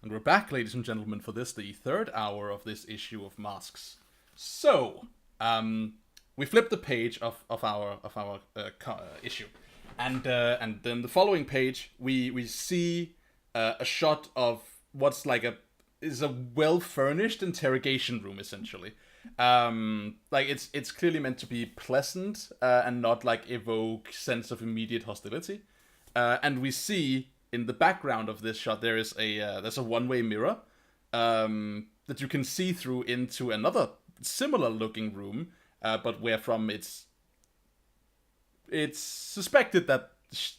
And we're back, ladies and gentlemen, for the third hour of this issue of Masks. So, we flip the page of our issue, and then the following page we see a shot of what's like is a well furnished interrogation room, essentially. Like it's clearly meant to be pleasant and not like evoke sense of immediate hostility. And we see in the background of this shot there's a one-way mirror that you can see through into another similar looking room, but where from it's suspected that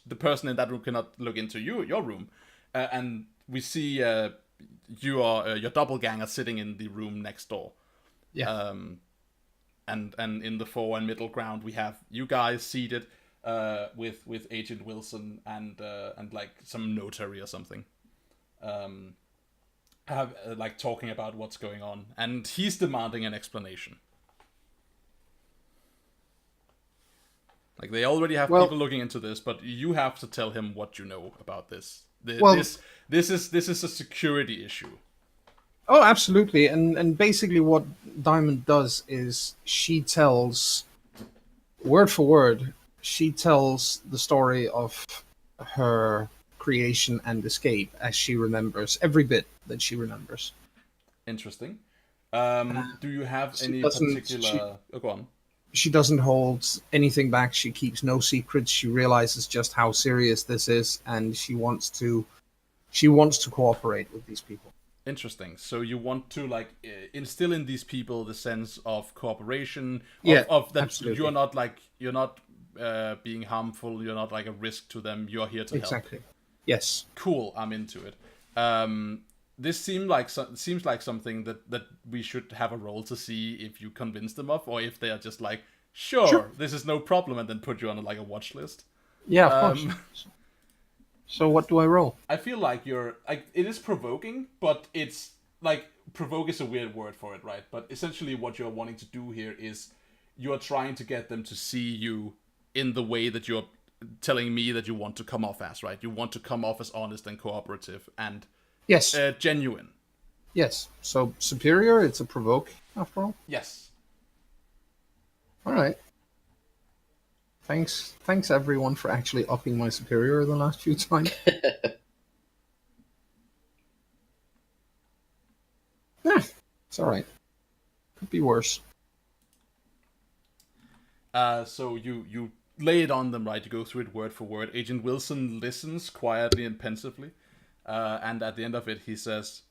the person in that room cannot look into your room, and we see your doppelganger sitting in the room next door. Yeah. And in the fore and middle ground we have you guys seated with Agent Wilson and like some notary or something, have like talking about what's going on, and he's demanding an explanation. Like they already have people looking into this, but you have to tell him what you know about this. This is a security issue. Oh, absolutely. And basically what Diamond does is she tells, word for word, she tells the story of her creation and escape as she remembers, every bit that she remembers. Interesting. Do you have any particular... Oh, go on. She doesn't hold anything back. She keeps no secrets. She realizes just how serious this is, and she wants to cooperate with these people. Interesting. So you want to like instill in these people the sense of cooperation, of that absolutely. you're not being harmful. You're not like a risk to them. You're here to help. Exactly. Yes. Cool. I'm into it. This seems like something that we should have a role to see if you convince them of, or if they are just like, sure. This is no problem, and then put you on like a watch list. Yeah, of course. So what do I roll? I feel like you're like, it is provoking, but it's like, provoke is a weird word for it, right? But essentially what you're wanting to do here is you're trying to get them to see you in the way that you're telling me that you want to come off as, right? You want to come off as honest and cooperative and yes, genuine. Yes. So superior, it's a provoke after all? Yes. All right. Thanks everyone for actually upping my superior the last few times. It's all right. Could be worse. So you lay it on them, right? You go through it word for word. Agent Wilson listens quietly and pensively, and at the end of it, he says,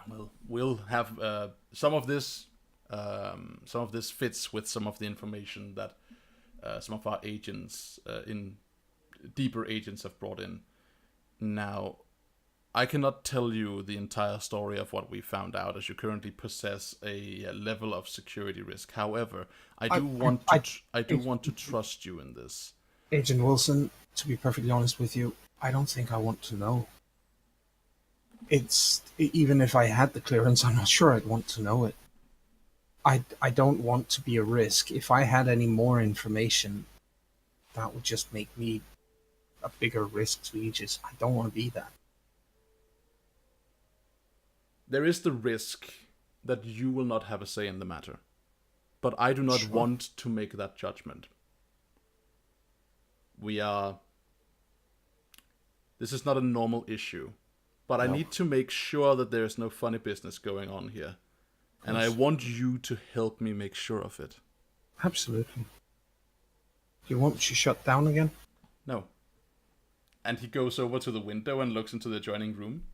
"Well, we'll have some of this fits with some of the information that some of our agents, deeper agents, have brought in. Now, I cannot tell you the entire story of what we found out, as you currently possess a level of security risk. However, I do want to trust you in this." Agent Wilson, to be perfectly honest with you, I don't think I want to know. Even if I had the clearance, I'm not sure I'd want to know it. I don't want to be a risk. If I had any more information, that would just make me a bigger risk to Aegis. I don't want to be that. There is the risk that you will not have a say in the matter, but I do not want to make that judgment. This is not a normal issue, but I need to make sure that there is no funny business going on here. And I want you to help me make sure of it. Absolutely. Do you want me to shut down again? No. And he goes over to the window and looks into the adjoining room.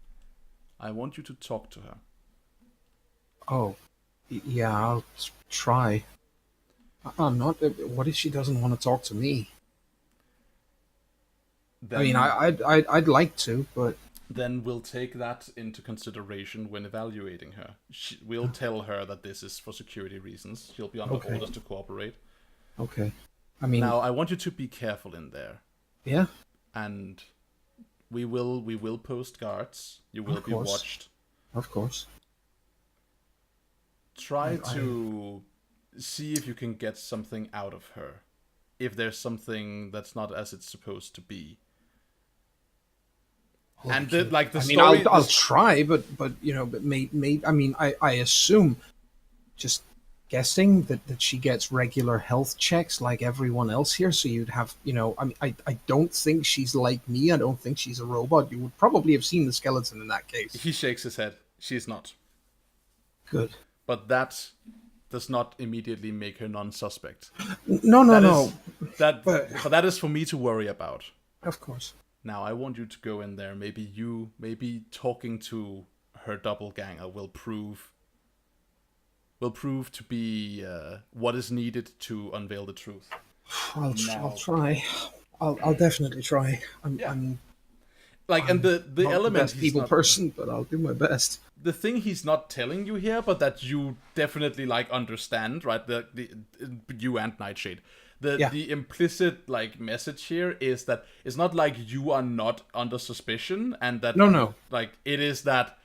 I want you to talk to her. Oh, yeah, I'll try. I'm not. What if she doesn't want to talk to me? Then, I mean, I'd like to, but then we'll take that into consideration when evaluating her. We'll tell her that this is for security reasons. She'll be under orders to cooperate. Okay. I mean, now I want you to be careful in there. Yeah. And we will post guards. You will be watched. Of course. Try to see if you can get something out of her. If there's something that's not as it's supposed to be. And the I mean, story. I'll try, but you know, but I mean, I assume, just guessing that she gets regular health checks like everyone else here. So you'd have, you know, I mean, I don't think she's like me. I don't think she's a robot. You would probably have seen the skeleton in that case. He shakes his head. She's not. Good. But that does not immediately make her non-suspect. No. But that is for me to worry about. Of course. Now I want you to go in there. Maybe talking to her doppelganger will prove to be what is needed to unveil the truth. I'll try. I'll definitely try. I'm and the not element the best people person, but I'll do my best. The thing he's not telling you here, but that you definitely understand, right? The you and Nightshade. The implicit message here is that it's not like you are not under suspicion, and that no, it is that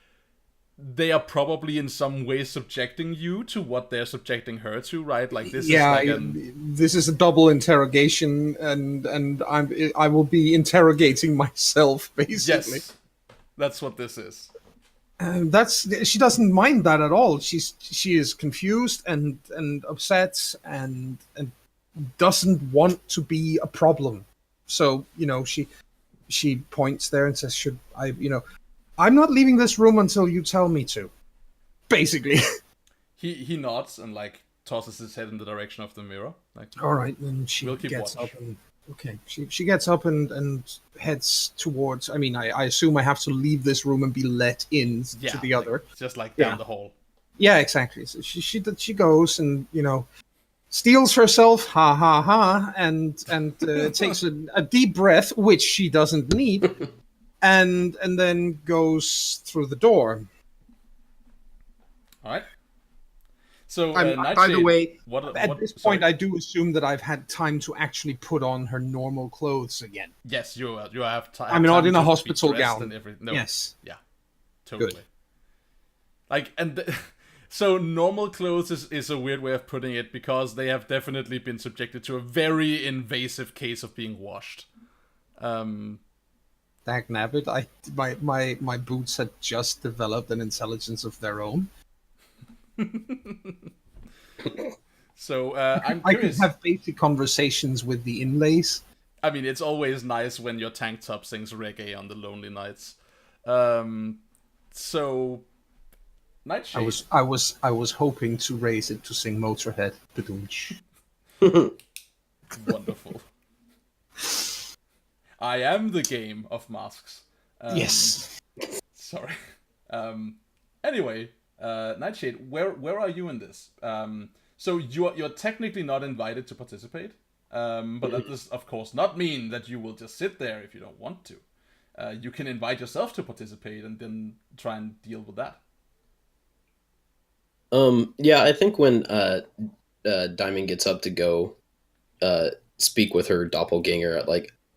they are probably in some way subjecting you to what they're subjecting her to, right? This is this is a double interrogation, and I will be interrogating myself basically. Yes, that's what this is. She doesn't mind that at all. She is confused and upset and doesn't want to be a problem. So, you know, she points there and says, "Should I, you know, I'm not leaving this room until you tell me to." Basically. He nods and tosses his head in the direction of the mirror. All right, then she gets up and she gets up and heads towards. I mean, I assume I have to leave this room and be let in to the other. Just down the hall. Yeah, exactly. So she goes and, you know, steals herself, ha ha ha, and takes a deep breath, which she doesn't need, and then goes through the door. All right. So, by the way, at this point, I do assume that I've had time to actually put on her normal clothes again. Yes, you have time. I'm not in a hospital gown. No. Yes. Yeah. Totally. Good. So normal clothes is a weird way of putting it, because they have definitely been subjected to a very invasive case of being washed. Dagnabbit, my boots had just developed an intelligence of their own. So I'm curious. I could have basic conversations with the inlays. I mean, it's always nice when your tank top sings reggae on the lonely nights. So Nightshade. I was hoping to raise it to sing Motorhead. Wonderful. I am the game of masks. Yes. Sorry. Anyway, Nightshade, where are you in this? So you're technically not invited to participate, but that does of course not mean that you will just sit there if you don't want to. You can invite yourself to participate and then try and deal with that. Yeah, I think when Diamond gets up to go speak with her doppelganger,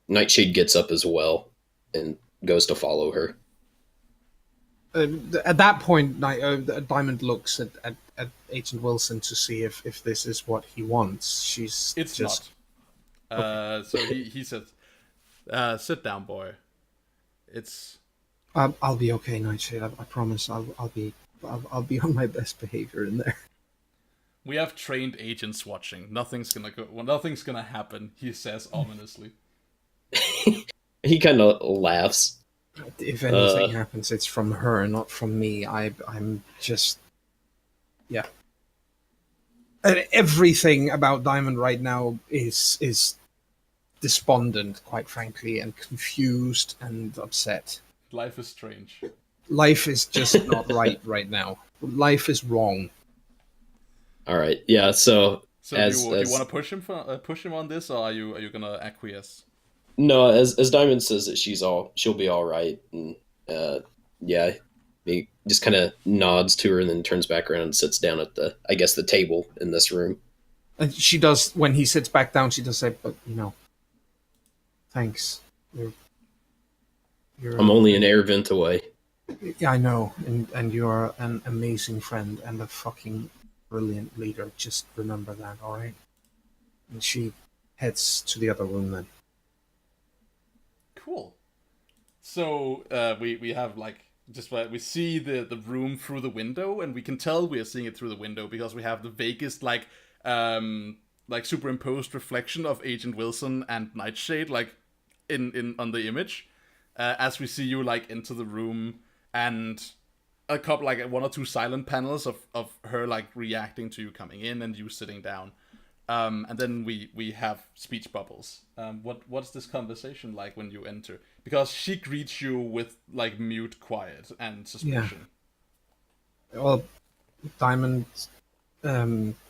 Nightshade gets up as well and goes to follow her. At that point, Diamond looks at Agent Wilson to see if this is what he wants. It's just not. Okay. So he says, "Sit down, boy. It's." I'll be okay, Nightshade. I promise. I'll be on my best behavior in there. We have trained agents watching. Nothing's gonna happen, he says ominously. He kind of laughs. If anything happens, it's from her, not from me. I'm just, yeah. And everything about Diamond right now is despondent, quite frankly, and confused and upset. Life is strange. Life is just not right now. Life is wrong. All right, yeah. So do you want to push him on this, or are you gonna acquiesce? No, as Diamond says that she'll be all right, and yeah, he just kind of nods to her and then turns back around and sits down at the table in this room. And she does, when he sits back down, she does say, "But thanks. You're I'm only an air vent away." Yeah, I know, and you're an amazing friend and a fucking brilliant leader. Just remember that, all right? And she heads to the other room then. Cool. So we have like just we see the room through the window, and we can tell we are seeing it through the window because we have the vaguest like superimposed reflection of Agent Wilson and Nightshade like in on the image as we see you like into the room, and a couple like one or two silent panels of her like reacting to you coming in and you sitting down. And then we have speech bubbles. What's this conversation like when you enter? Because she greets you with like mute quiet and suspicion. Well, Diamond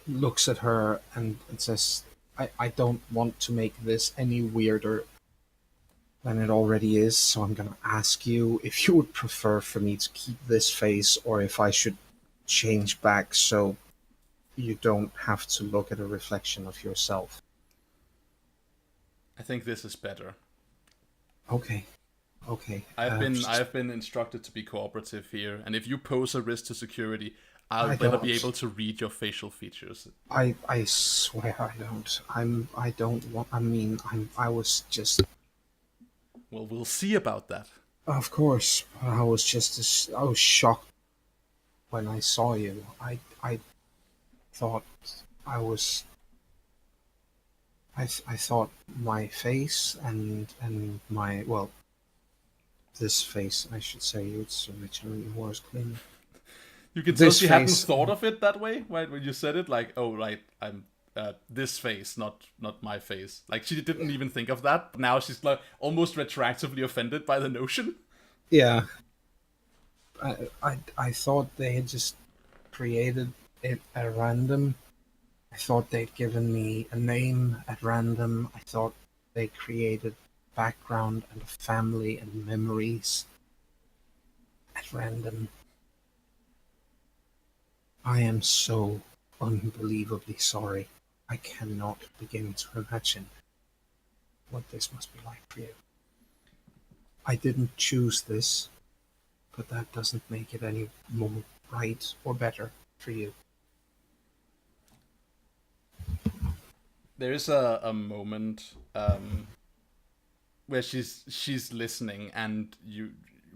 looks at her and says, I don't want to make this any weirder than it already is, so I'm going to ask you if you would prefer for me to keep this face or if I should change back so you don't have to look at a reflection of yourself. I think this is better. Okay. I've been instructed to be cooperative here, and if you pose a risk to security, I'll better be able to read your facial features. I swear I don't. I don't want. I mean, I was just. Well, we'll see about that. Of course, I was shocked when I saw you. I thought I was. I thought my face and my this face, I should say, it's originally was clean. You can tell she hadn't thought of it that way, right? When you said it, like, oh, right, I'm this face, not my face. Like, she didn't even think of that. Now she's like almost retroactively offended by the notion. Yeah. I thought they had just created it at random. I thought they'd given me a name at random. I thought they created background and a family and memories at random. I am so unbelievably sorry. I cannot begin to imagine what this must be like for you. I didn't choose this, but that doesn't make it any more right or better for you. There is a moment where she's listening, and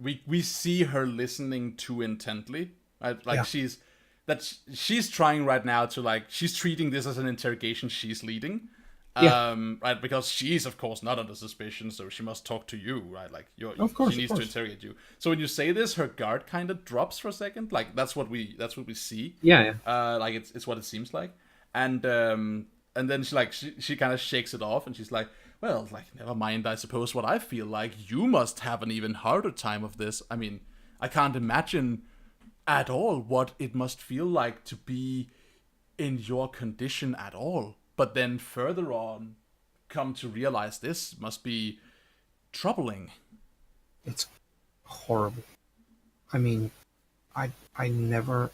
we see her listening too intently, right? Like she's trying right now to like she's treating this as an interrogation she's leading, right? Because she's of course not under suspicion, so she must talk to you, right? Like she needs to interrogate you. So when you say this, her guard kind of drops for a second. Like that's what we see. Yeah. Like it's what it seems like, and then she kind of shakes it off, and she's like, well, like, never mind, I suppose what I feel like. You must have an even harder time of this. I mean, I can't imagine at all what it must feel like to be in your condition at all. But then further on, come to realize this must be troubling. It's horrible. I mean, I never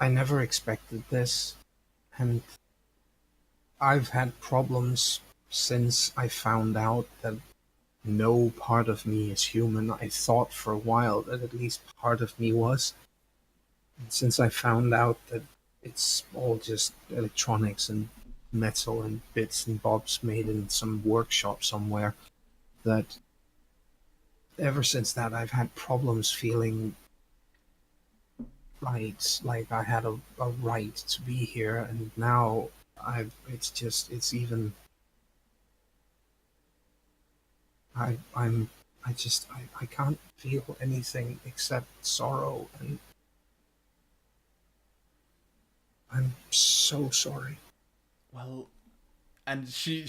expected this, and I've had problems since I found out that no part of me is human. I thought for a while that at least part of me was. And since I found out that it's all just electronics and metal and bits and bobs made in some workshop somewhere, that ever since that I've had problems feeling like I had a right to be here, and now I can't feel anything except sorrow, and I'm so sorry. Well, and she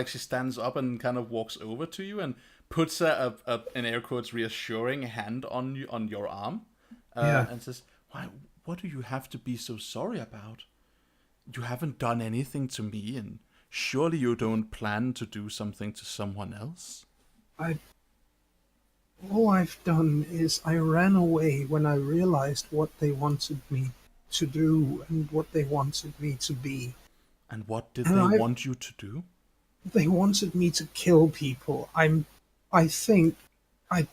stands up and kind of walks over to you and puts a in air quotes reassuring hand on your arm, and says, "Why? What do you have to be so sorry about? You haven't done anything to me, and surely you don't plan to do something to someone else?" All I've done is I ran away when I realized what they wanted me to do and what they wanted me to be. And what did they want you to do? They wanted me to kill people. I'm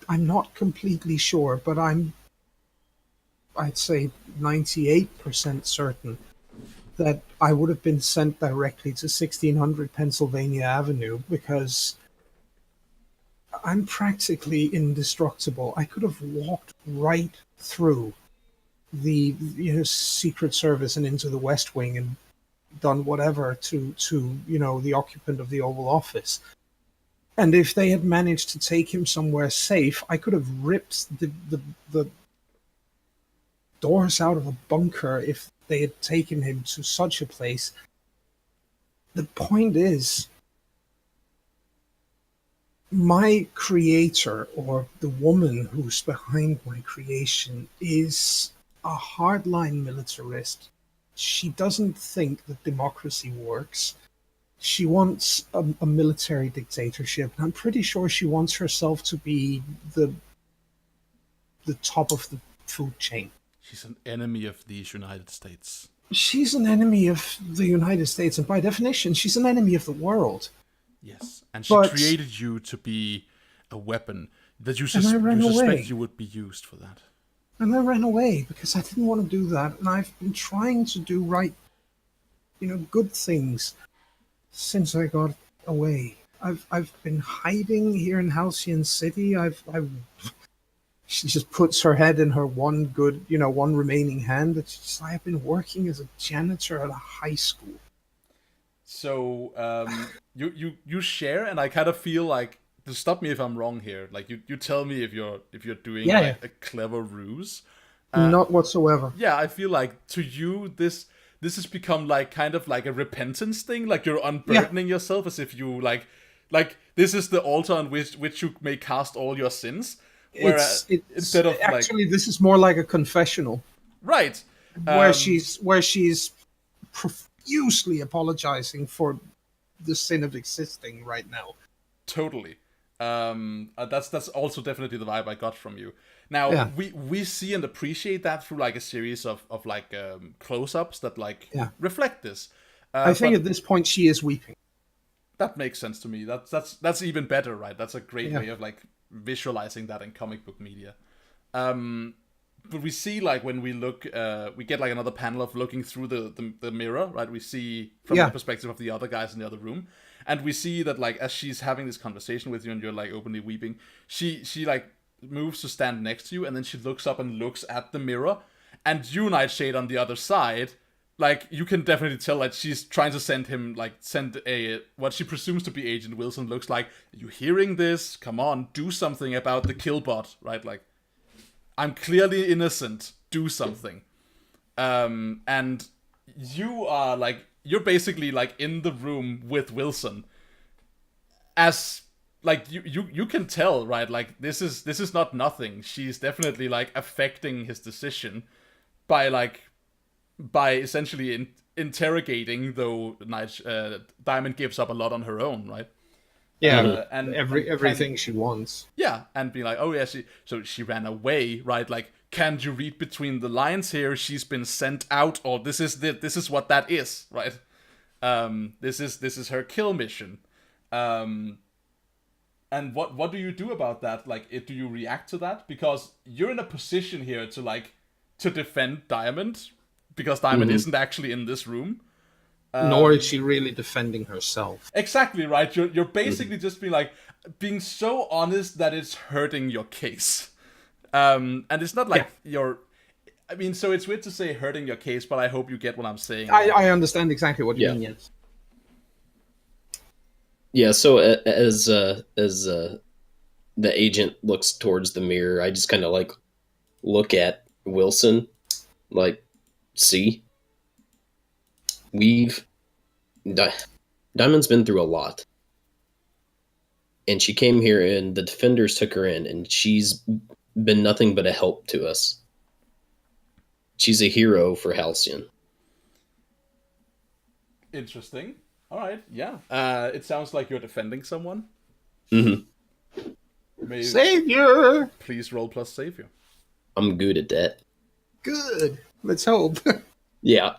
not completely sure, but I'd say 98% certain that I would have been sent directly to 1600 Pennsylvania Avenue, because I'm practically indestructible. I could have walked right through the Secret Service and into the West Wing and done whatever to the occupant of the Oval Office. And if they had managed to take him somewhere safe, I could have ripped the doors out of a bunker if they had taken him to such a place. The point is, my creator, or the woman who's behind my creation, is a hardline militarist. She doesn't think that democracy works. She wants a military dictatorship, and I'm pretty sure she wants herself to be the top of the food chain. She's an enemy of these United States. She's an enemy of the United States, and by definition, she's an enemy of the world. Yes, and she created you to be a weapon that you suspect you would be used for that. And I ran away because I didn't want to do that, and I've been trying to do good things since I got away. I've been hiding here in Halcyon City. She just puts her head in her one remaining hand. It's just, I've been working as a janitor at a high school. So you share, and I kind of feel like, to stop me if I'm wrong here. Like you tell me if you're doing a clever ruse. Not whatsoever. Yeah, I feel like to you this has become like kind of like a repentance thing. Like you're unburdening yourself as if you like this is the altar on which you may cast all your sins. Instead of actually, this is more like a confessional, right? Where she's profusely apologizing for the sin of existing right now. Totally. That's also definitely the vibe I got from you. Now we see and appreciate that through like a series of like close-ups that reflect this. I think at this point she is weeping. That makes sense to me. That's even better, right? That's a great way of like visualizing that in comic book media. But we see like when we look, we get like another panel of looking through the mirror, right? We see from the perspective of the other guys in the other room, and we see that like as she's having this conversation with you and you're like openly weeping, she like moves to stand next to you, and then she looks up and looks at the mirror, and you, Nightshade, on the other side. Like, you can definitely tell that she's trying to send what she presumes to be Agent Wilson. Looks like, are you hearing this? Come on, do something about the killbot, right? Like, I'm clearly innocent. Do something. And you are like, you're basically like in the room with Wilson. As like you can tell, right? Like this is not nothing. She's definitely like affecting his decision by essentially interrogating, though Diamond gives up a lot on her own, right? Yeah, and everything she wants. Yeah, and be like, oh yeah, she ran away, right? Like, can't you read between the lines here? She's been sent out, or this is what that is, right? This is her kill mission. And what do you do about that? Like, do you react to that? Because you're in a position here to defend Diamond, because Diamond isn't actually in this room. Nor is she really defending herself. Exactly, right? You're basically just being so honest that it's hurting your case. And it's not like you're... I mean, so it's weird to say hurting your case, but I hope you get what I'm saying. I understand exactly what you mean, yes. Yeah, so as the agent looks towards the mirror, I just kind of like look at Wilson, like, see? Diamond's been through a lot. And she came here and the Defenders took her in, and she's been nothing but a help to us. She's a hero for Halcyon. Interesting. All right, yeah. It sounds like you're defending someone. Mm-hmm. Savior! Please roll plus Savior. I'm good at that. Good. Let's hope. Yeah.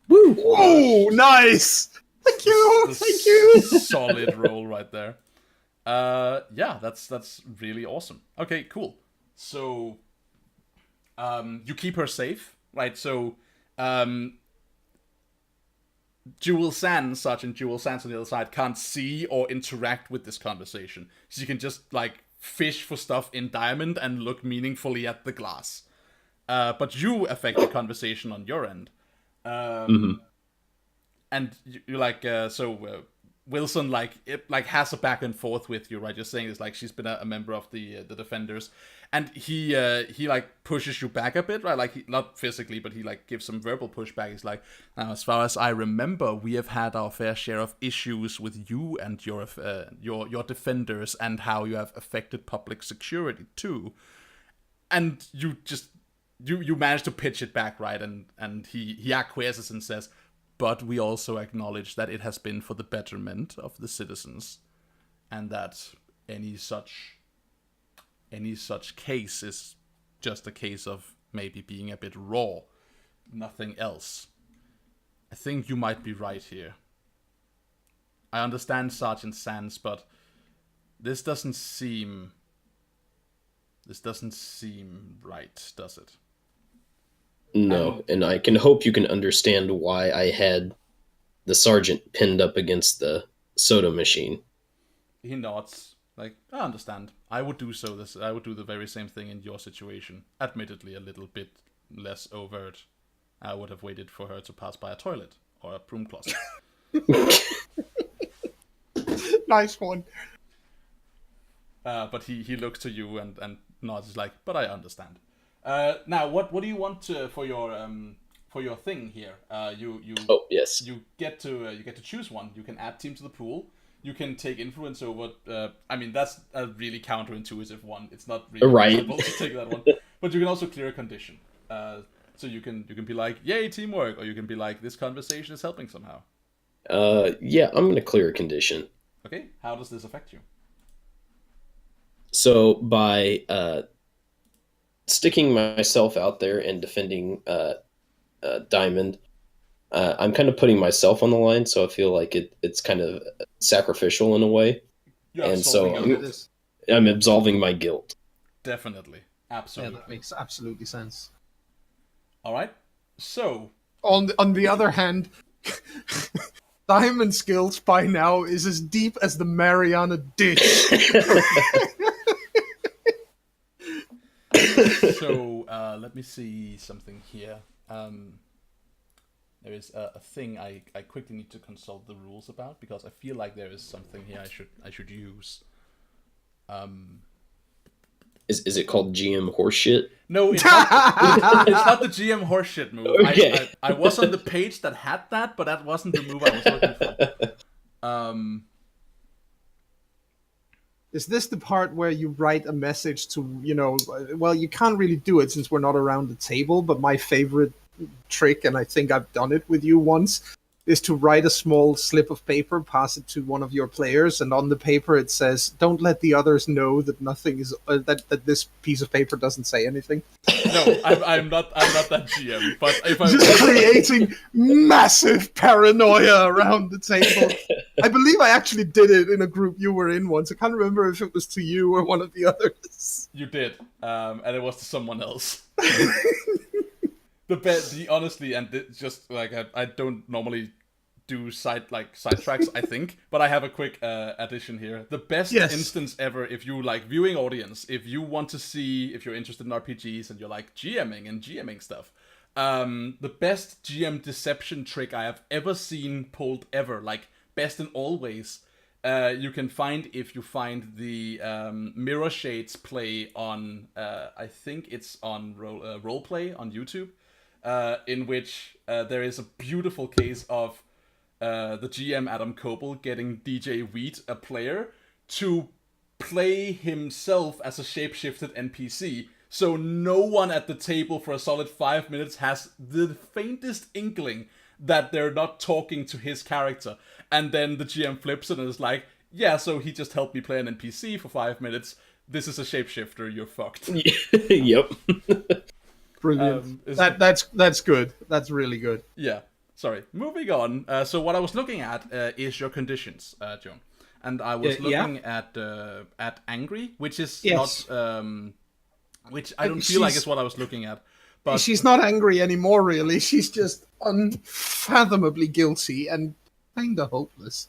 Woo! Whoa! Nice! Thank you! Solid roll right there. Yeah, that's really awesome. Okay, cool. So, you keep her safe, right? So, Sergeant Jewel Sands on the other side can't see or interact with this conversation. She can just like fish for stuff in Diamond and look meaningfully at the glass. But you affect the conversation on your end. And you're like, Wilson has a back and forth with you, right? You're saying it's like she's been a member of the Defenders, and he like pushes you back a bit, right? Like not physically, but he like gives some verbal pushback. He's like, now, as far as I remember, we have had our fair share of issues with you and your Defenders, and how you have affected public security too. And you just you manage to pitch it back, right? And he acquiesces and says, but we also acknowledge that it has been for the betterment of the citizens, and that any such case is just a case of maybe being a bit raw, nothing else. I think you might be right here. I understand Sergeant Sands, but this doesn't seem right, does it? No, and I can hope you can understand why I had the sergeant pinned up against the soda machine. He nods, like, I understand. I would do the very same thing in your situation. Admittedly, a little bit less overt. I would have waited for her to pass by a toilet or a broom closet. Nice one. But he looks to you and nods, like, but I understand. Now, what do you want for your thing here? Oh, yes. You get to choose one. You can add team to the pool. You can take influence over. I mean, that's a really counterintuitive one. It's not really possible to take that one. But you can also clear a condition. So you can be like, yay, teamwork, or you can be like, this conversation is helping somehow. Yeah, I'm gonna clear a condition. Okay. How does this affect you? So by sticking myself out there and defending Diamond, I'm kind of putting myself on the line, so I feel like it's kind of sacrificial in a way. And so I'm absolving my guilt. Definitely. Absolutely. Yeah, that makes absolutely sense. All right. So on the other hand, Diamond's guilt by now is as deep as the Mariana Ditch. So let me see something here. There is a thing I quickly need to consult the rules about, because I feel like there is something here I should use. Is it called GM horseshit? No, it's not, it's not the GM horseshit move. Okay. I was on the page that had that, but that wasn't the move I was looking for. Is this the part where you write a message to, well, you can't really do it since we're not around the table, but my favorite trick, and I think I've done it with you once, is to write a small slip of paper, pass it to one of your players, and on the paper it says, don't let the others know that nothing is, that this piece of paper doesn't say anything. No, I'm not that GM, but if I just creating massive paranoia around the table. I believe I actually did it in a group you were in once. I can't remember if it was to you or one of the others. You did, and it was to someone else. Honestly, and just like I don't normally do sidetracks, I think, but I have a quick addition here. The best instance ever, if you like viewing audience, if you want to see, if you're interested in RPGs and you're like GMing stuff, the best GM deception trick I have ever seen pulled ever, like best in all ways, you can find if you find the Mirror Shades play on, I think it's on Roleplay on YouTube. In which there is a beautiful case of the GM Adam Coble getting DJ Wheat, a player, to play himself as a shapeshifted NPC, so no one at the table for a solid 5 minutes has the faintest inkling that they're not talking to his character. And then the GM flips it and is like, yeah, so he just helped me play an NPC for 5 minutes. This is a shapeshifter, you're fucked. Yep. Brilliant. That's good. That's really good. Yeah. Sorry. Moving on. So what I was looking at is your conditions, Joan, and I was looking at angry, which is not, which I don't feel like is what I was looking at. But she's not angry anymore, really. She's just unfathomably guilty and kinda hopeless.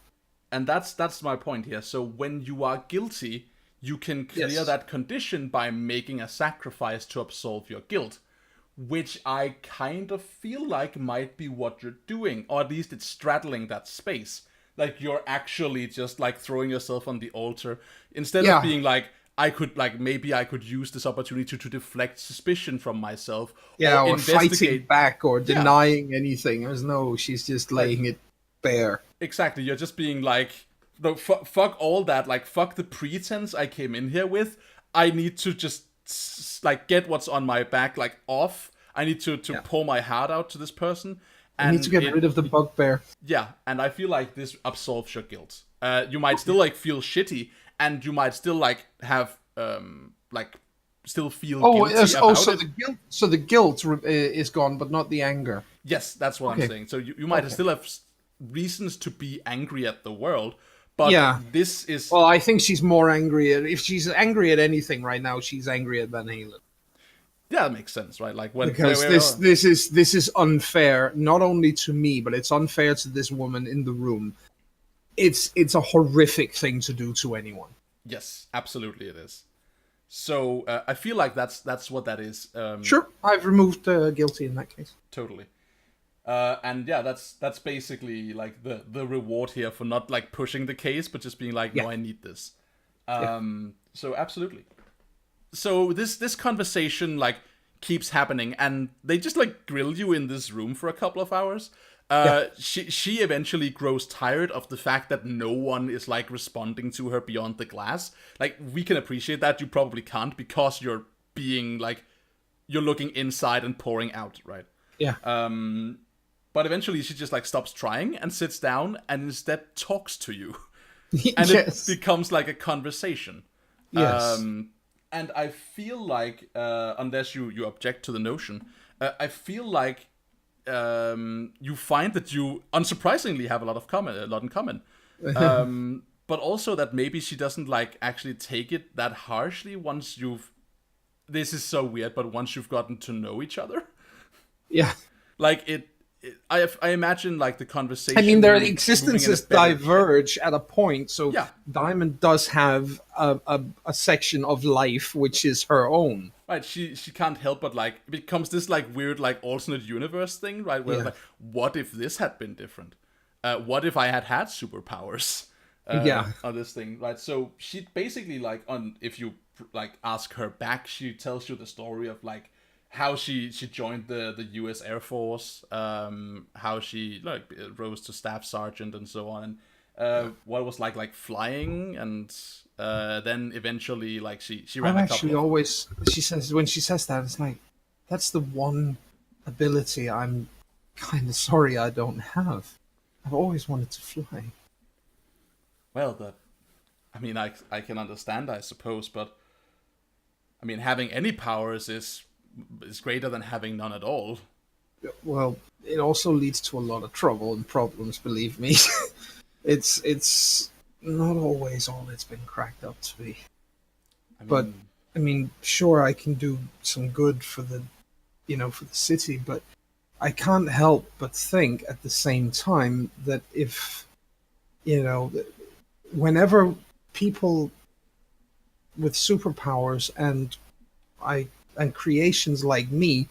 And that's my point here. So when you are guilty, you can clear that condition by making a sacrifice to absolve your guilt, which I kind of feel like might be what you're doing, or at least it's straddling that space. Like you're actually just like throwing yourself on the altar instead of being like, maybe I could use this opportunity to deflect suspicion from myself. Yeah, or fighting back or denying anything. There's no, she's just laying it bare. Exactly, you're just being like, no, fuck all that, like, fuck the pretense I came in here with. I need to just, like, get what's on my back, like, off. I need to pour my heart out to this person. And I need to get rid of the bugbear. Yeah, and I feel like this absolves your guilt. You might still, like, feel shitty, and you might still, like, have, still feel guilty about it. The guilt. So the guilt is gone, but not the anger. Yes, that's what I'm saying. So you might still have reasons to be angry at the world, but this is... Well, I think she's more angry if she's angry at anything right now, she's angry at Van Halen. Yeah, that makes sense, right? Like when this is unfair, not only to me, but it's unfair to this woman in the room. It's a horrific thing to do to anyone. Yes, absolutely it is. So I feel like that's what that is. Sure, I've removed guilty in that case. Totally. And yeah, that's basically like the reward here for not like pushing the case, but just being like, no, I need this. So absolutely. So this conversation like keeps happening, and they just like grill you in this room for a couple of hours. She eventually grows tired of the fact that no one is like responding to her beyond the glass. Like, we can appreciate that. You probably can't, because you're being like, you're looking inside and pouring out, right? Yeah. But eventually she just like stops trying and sits down and instead talks to you. And it becomes like a conversation. Yes. And I feel like, unless you object to the notion, I feel like you find that you unsurprisingly have a lot in common. But also that maybe she doesn't like actually take it that harshly once you've... This is so weird, but once you've gotten to know each other. Yeah. Like I imagine like the conversation... I mean, their existences diverge at a point, so Diamond does have a section of life which is her own. Right, she can't help but like, it becomes this like weird like alternate universe thing, right? Where like, what if this had been different? What if I had superpowers? On this thing, right? So she basically like, if you like ask her back, she tells you the story of like how she joined the U.S. Air Force, how she like rose to staff sergeant and so on, and what it was like flying, and then eventually like she ran a couple. She says, when she says that, it's like, that's the one ability I'm kind of sorry I don't have. I've always wanted to fly. Well, I mean, I can understand, I suppose, but I mean, having any powers is greater than having none at all. Well, it also leads to a lot of trouble and problems, believe me. It's not always all it's been cracked up to be. But I mean, sure, I can do some good for the city, but I can't help but think at the same time that if, whenever people with superpowers and creations like me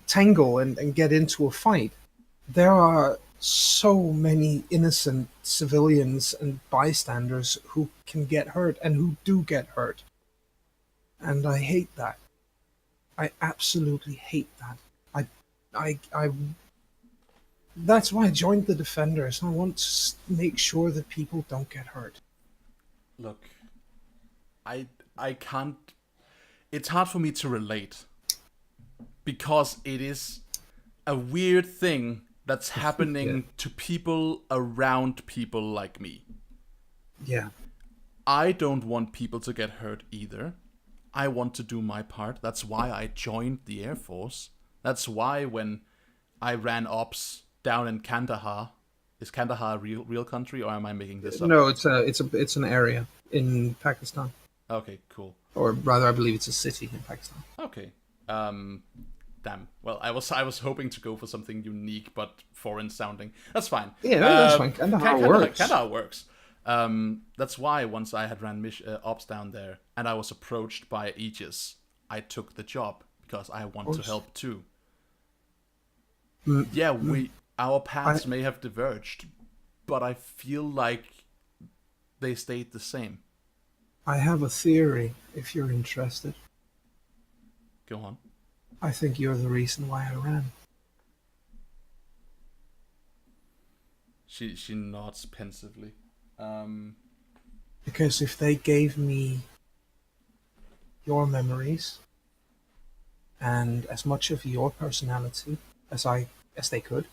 tangle and get into a fight, there are so many innocent civilians and bystanders who can get hurt and who do get hurt. And I hate that. I absolutely hate that. I that's why I joined the Defenders. I want to make sure that people don't get hurt. Look, I can't... It's hard for me to relate, because it is a weird thing that's happening to people around people like me. Yeah. I don't want people to get hurt either. I want to do my part. That's why I joined the Air Force. That's why when I ran ops down in Kandahar... Is Kandahar a real country, or am I making this up? No, it's an area in Pakistan. Okay, cool. Or rather, I believe it's a city in Pakistan. Okay. Damn. Well, I was hoping to go for something unique but foreign sounding. That's fine. Yeah, that's fine. Kind of how it works. Kind of how it works. That's why once I had ran ops down there and I was approached by Aegis, I took the job because I want to help too. Yeah, our paths may have diverged, but I feel like they stayed the same. I have a theory, if you're interested. Go on. I think you're the reason why I ran. She nods pensively. Because if they gave me your memories and as much of your personality as they could,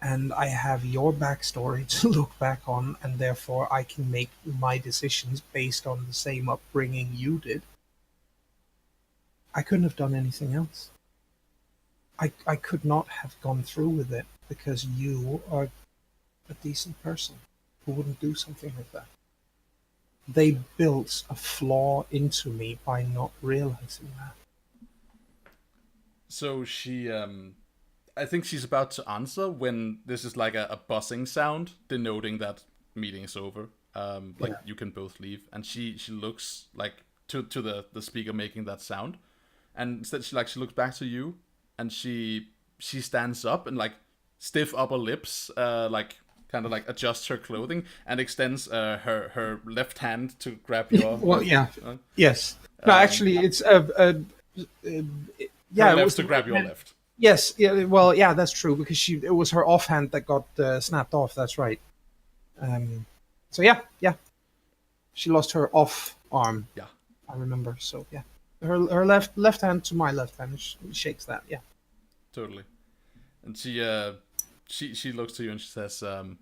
and I have your backstory to look back on, and therefore I can make my decisions based on the same upbringing you did, I couldn't have done anything else. I could not have gone through with it because you are a decent person who wouldn't do something like that. They built a flaw into me by not realizing that. So she, I think she's about to answer when this is like a buzzing sound denoting that meeting is over. You can both leave. And she looks like to the speaker making that sound. And instead she looks back to you and she stands up and like stiff upper lips, kind of like adjusts her clothing and extends her left hand to grab your. Well, yeah, yes. No, actually, it's her yeah, left to grab your left. Yes, yeah. Well, yeah, that's true because it was her offhand that got snapped off. That's right. So yeah, she lost her off arm. Yeah, I remember. So yeah, her left hand to my left hand shakes that. Yeah, totally. And she looks to you and she says, "I'm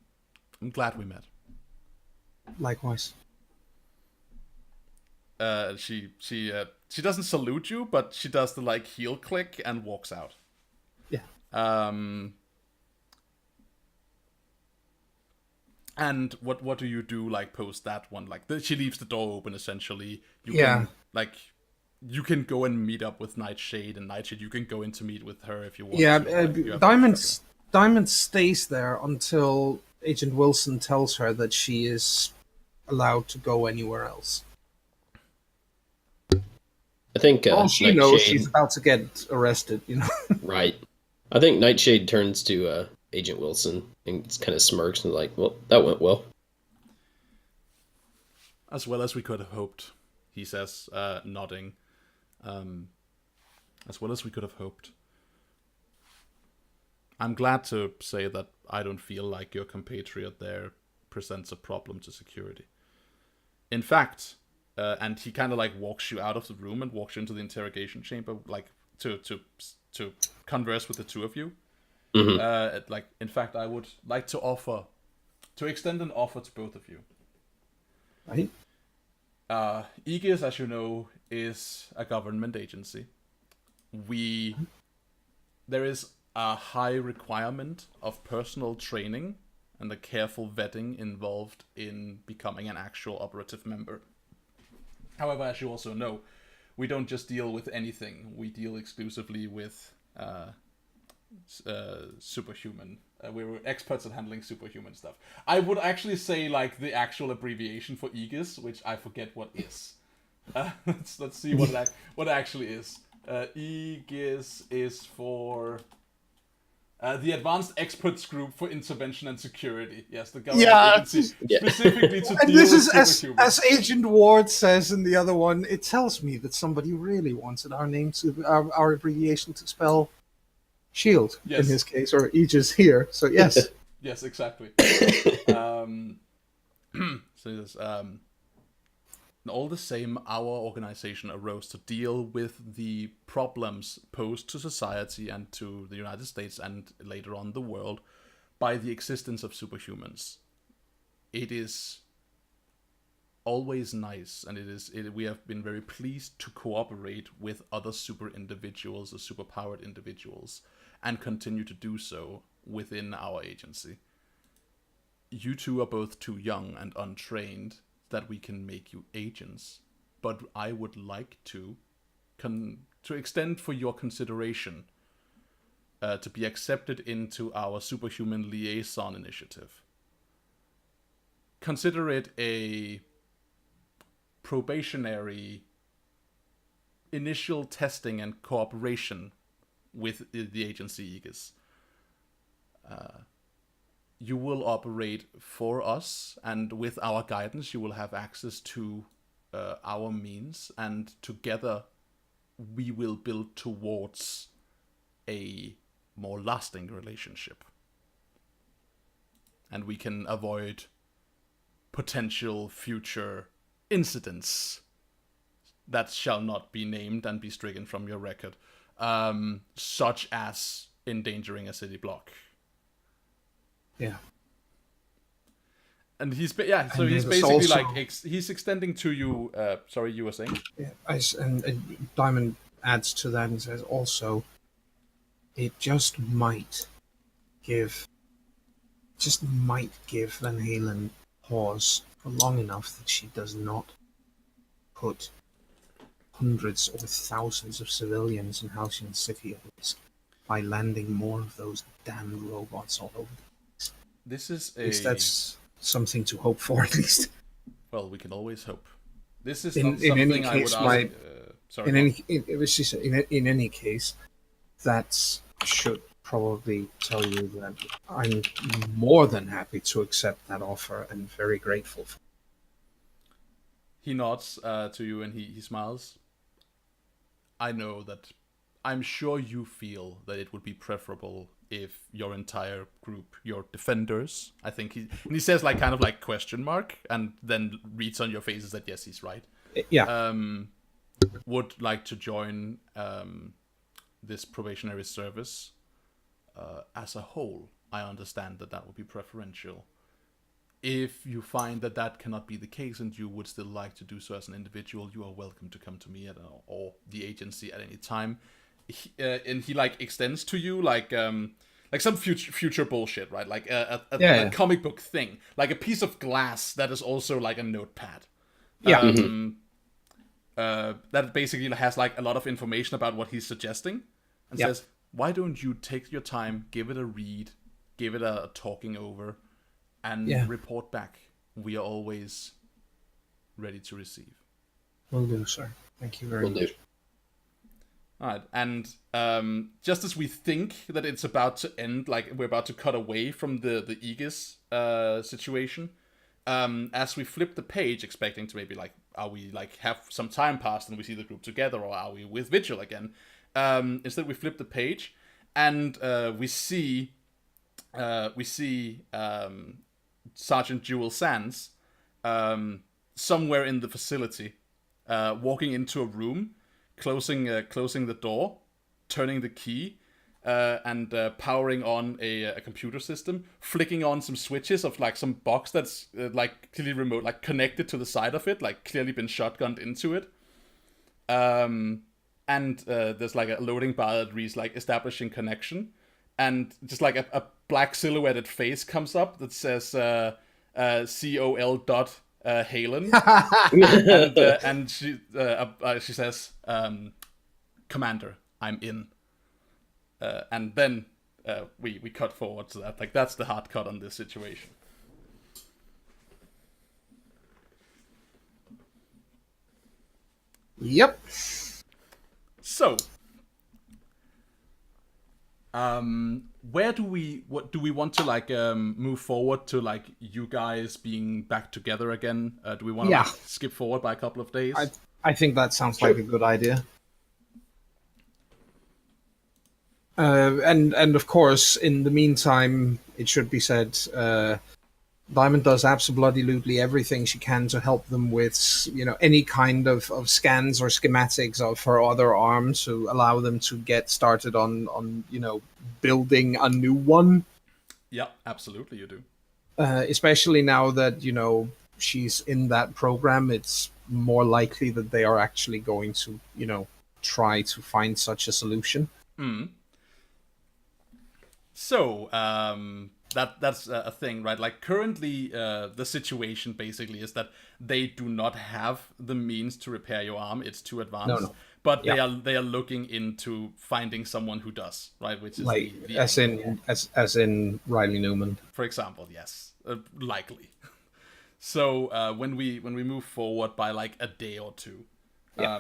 glad we met." Likewise. She doesn't salute you, but she does the like heel click and walks out. Yeah. And what do you do like post that one? Like she leaves the door open essentially. You can go and meet up with Nightshade, and Nightshade you can go in to meet with her if you want. Yeah, to. Diamond stays there until Agent Wilson tells her that she is allowed to go anywhere else. I think she knows she's about to get arrested, you know. Right. I think Nightshade turns to Agent Wilson and kind of smirks and like, well, that went well. As well as we could have hoped, he says, nodding. As well as we could have hoped. I'm glad to say that I don't feel like your compatriot there presents a problem to security. In fact, and he kind of like walks you out of the room and walks you into the interrogation chamber, like to converse with the two of you. Mm-hmm. In fact, I would like to extend an offer to both of you. Right. Aegis, as you know, is a government agency. There is a high requirement of personal training and a careful vetting involved in becoming an actual operative member. However, as you also know, we don't just deal with anything. We deal exclusively with superhuman. We were experts at handling superhuman stuff. I would actually say like the actual abbreviation for Aegis, which I forget what is. Let's see what it actually is. Aegis is for the Advanced Experts Group for Intervention and Security. Yes, the government agency specifically to deal with superhumans. As Agent Ward says in the other one, it tells me that somebody really wanted our name to our abbreviation to spell shield in his case, or Aegis here. So yes. Yes, exactly. So yes, all the same, our organization arose to deal with the problems posed to society and to the United States and later on the world by the existence of superhumans. It is always nice, and we have been very pleased to cooperate with other super individuals or superpowered individuals and continue to do so within our agency. You two are both too young and untrained that we can make you agents, but I would like to to extend for your consideration to be accepted into our Superhuman Liaison Initiative. Consider it a probationary initial testing and cooperation with the agency Aegis. You will operate for us, and with our guidance, you will have access to our means, and together we will build towards a more lasting relationship. And we can avoid potential future incidents that shall not be named and be stricken from your record, such as endangering a city block. Yeah. And he's basically also, like he's extending to you. Sorry, you were saying. Yeah, and Diamond adds to that and says also, it just might give Van Halen pause for long enough that she does not put hundreds or thousands of civilians in Halcyon City at risk by landing more of those damned robots all over the place. This is at least that's something to hope for, at least. Well, we can always hope. This is in any case, in any case, that should probably tell you that I'm more than happy to accept that offer and very grateful for it. He nods to you and he smiles. I know that I'm sure you feel that it would be preferable if your entire group, your defenders, I think he says like kind of like question mark and then reads on your faces that yes, he's right. Yeah. Would like to join this probationary service as a whole. I understand that would be preferential. If you find that cannot be the case and you would still like to do so as an individual, you are welcome to come to me or the agency at any time. And he like extends to you like some future bullshit, right? Like a comic book thing, like a piece of glass that is also like a notepad. Yeah. That basically has like a lot of information about what he's suggesting, and says, "Why don't you take your time, give it a read, give it a talking over, and report back? We are always ready to receive." Will do, sir. Thank you very much. Alright, and just as we think that it's about to end, like we're about to cut away from the Aegis situation, as we flip the page, expecting to maybe like, are we like have some time passed and we see the group together, or are we with Vigil again? Instead, we flip the page and we see Sergeant Jewel Sands somewhere in the facility, walking into a room. Closing the door, turning the key, and powering on a computer system, flicking on some switches of like some box that's like clearly remote, like connected to the side of it, like clearly been shotgunned into it. And there's like a loading bar that reads like establishing connection, and just like a black silhouetted face comes up that says COL. Halen, and she says, "Commander, I'm in," and then we cut forward to that. Like that's the hard cut on this situation. Yep. So, where do we want to like move forward to like you guys being back together again? Do we want to like, skip forward by a couple of days? I think that sounds like a good idea. And of course, in the meantime, it should be said, Diamond does absolutely everything she can to help them with, any kind of scans or schematics of her other arm to allow them to get started on building a new one. Yeah, absolutely, you do. Especially now that, she's in that program, it's more likely that they are actually going to, try to find such a solution. So, that's a thing, right? Like currently, the situation basically is that they do not have the means to repair your arm; it's too advanced. No. But Yeah. they are looking into finding someone who does, right? Which is Like the as angle. in Riley Newman. For example, yes, likely. So when we move forward by like a day or two, Yeah.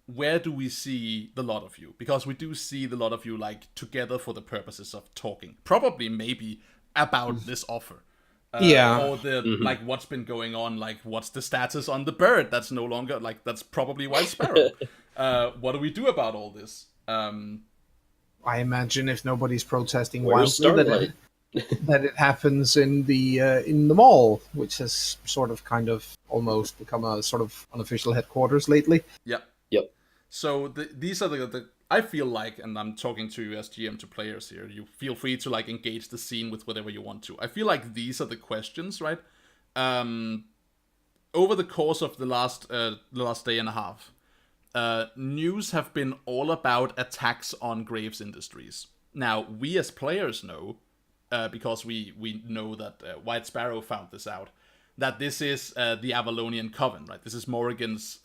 where do we see the lot of you? Because we do see the lot of you like together for the purposes of talking, probably maybe about this offer. Yeah. Or the like what's been going on, like what's the status on the bird that's no longer like that's probably White Sparrow. What do we do about all this? I imagine if nobody's protesting Where's wildly, Starlight? that it happens in the mall, which has sort of kind of almost become a sort of unofficial headquarters lately. Yeah. Yep. So these are the I feel like, and I'm talking to you as GM to players here. You feel free to like engage the scene with whatever you want to. I feel like these are the questions, right? Over the course of the last day and a half, news have been all about attacks on Graves Industries. Now we as players know, because we know that White Sparrow found this out, that this is the Avalonian Coven, right? This is Morrigan's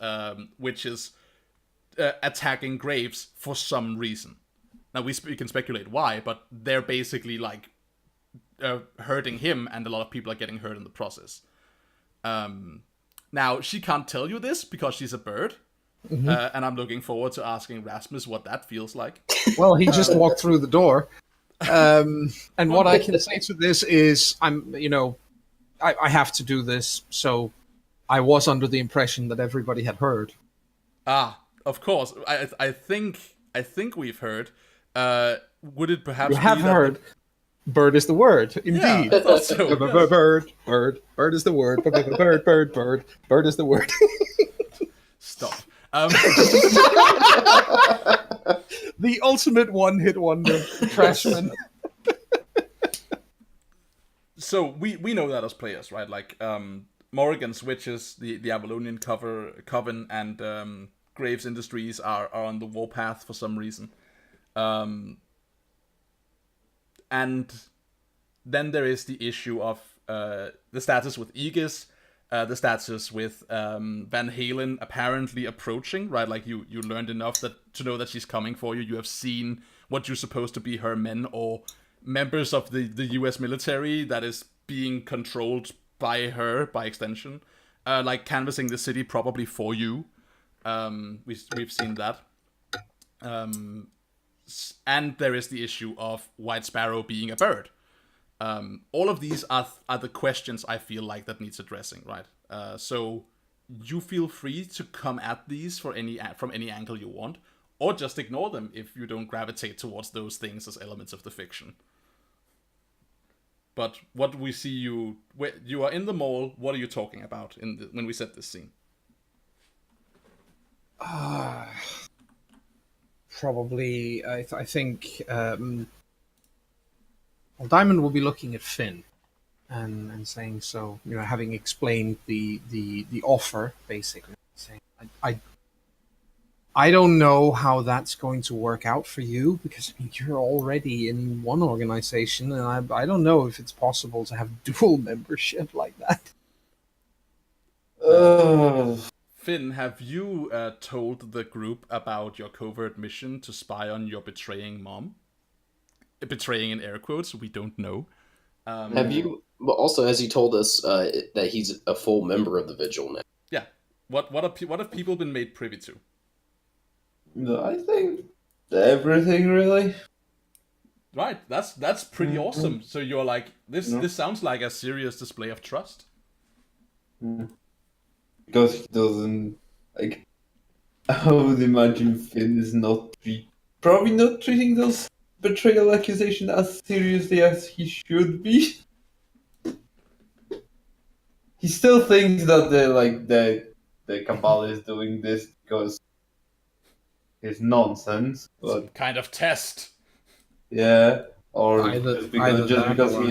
witches attacking Graves for some reason. Now we can speculate why, but they're basically like hurting him, and a lot of people are getting hurt in the process. Now she can't tell you this because she's a bird, and I'm looking forward to asking Rasmus what that feels like. Well, he just walked through the door. And what I can say to this is, I have to do this, so I was under the impression that everybody had heard. Ah, of course. I think we've heard. Would it perhaps You have be that heard. Bird is the word, indeed. Yeah, I thought so, yes. Bird is the word. Bird is the word. Stop. The ultimate one-hit wonder, Trashman. So we know that as players, right? Like Morrigan's witches, the Avalonian Coven, and Graves Industries are on the warpath for some reason. And then there is the issue of the status with Aegis, the status with Van Halen apparently approaching, right? Like you learned enough to know that she's coming for you. You have seen what you're supposed to be her men or members of the US military that is being controlled by her, by extension. Like canvassing the city probably for you. We've seen that. And there is the issue of White Sparrow being a bird. All of these are the questions I feel like that needs addressing, right? So you feel free to come at these from any angle you want, or just ignore them if you don't gravitate towards those things as elements of the fiction. But what we see you are in the mall. What are you talking about when we set this scene? Probably, I think Diamond will be looking at Finn and saying, so, having explained the offer, basically, saying, I don't know how that's going to work out for you, because you're already in one organization, and I don't know if it's possible to have dual membership like that. Finn, have you told the group about your covert mission to spy on your betraying mom? Betraying in air quotes, we don't know. Have you? Well, also, has he told us that he's a full member of the Vigil now? Yeah. What have people been made privy to? No, I think everything really. Right. That's pretty awesome. So you're like this. No. This sounds like a serious display of trust. Because he doesn't like. I would imagine Finn is probably not treating those betrayal accusations as seriously as he should be. He still thinks that the Cabal is doing this because it's nonsense, but Some kind of test. yeah, or Either just that because or-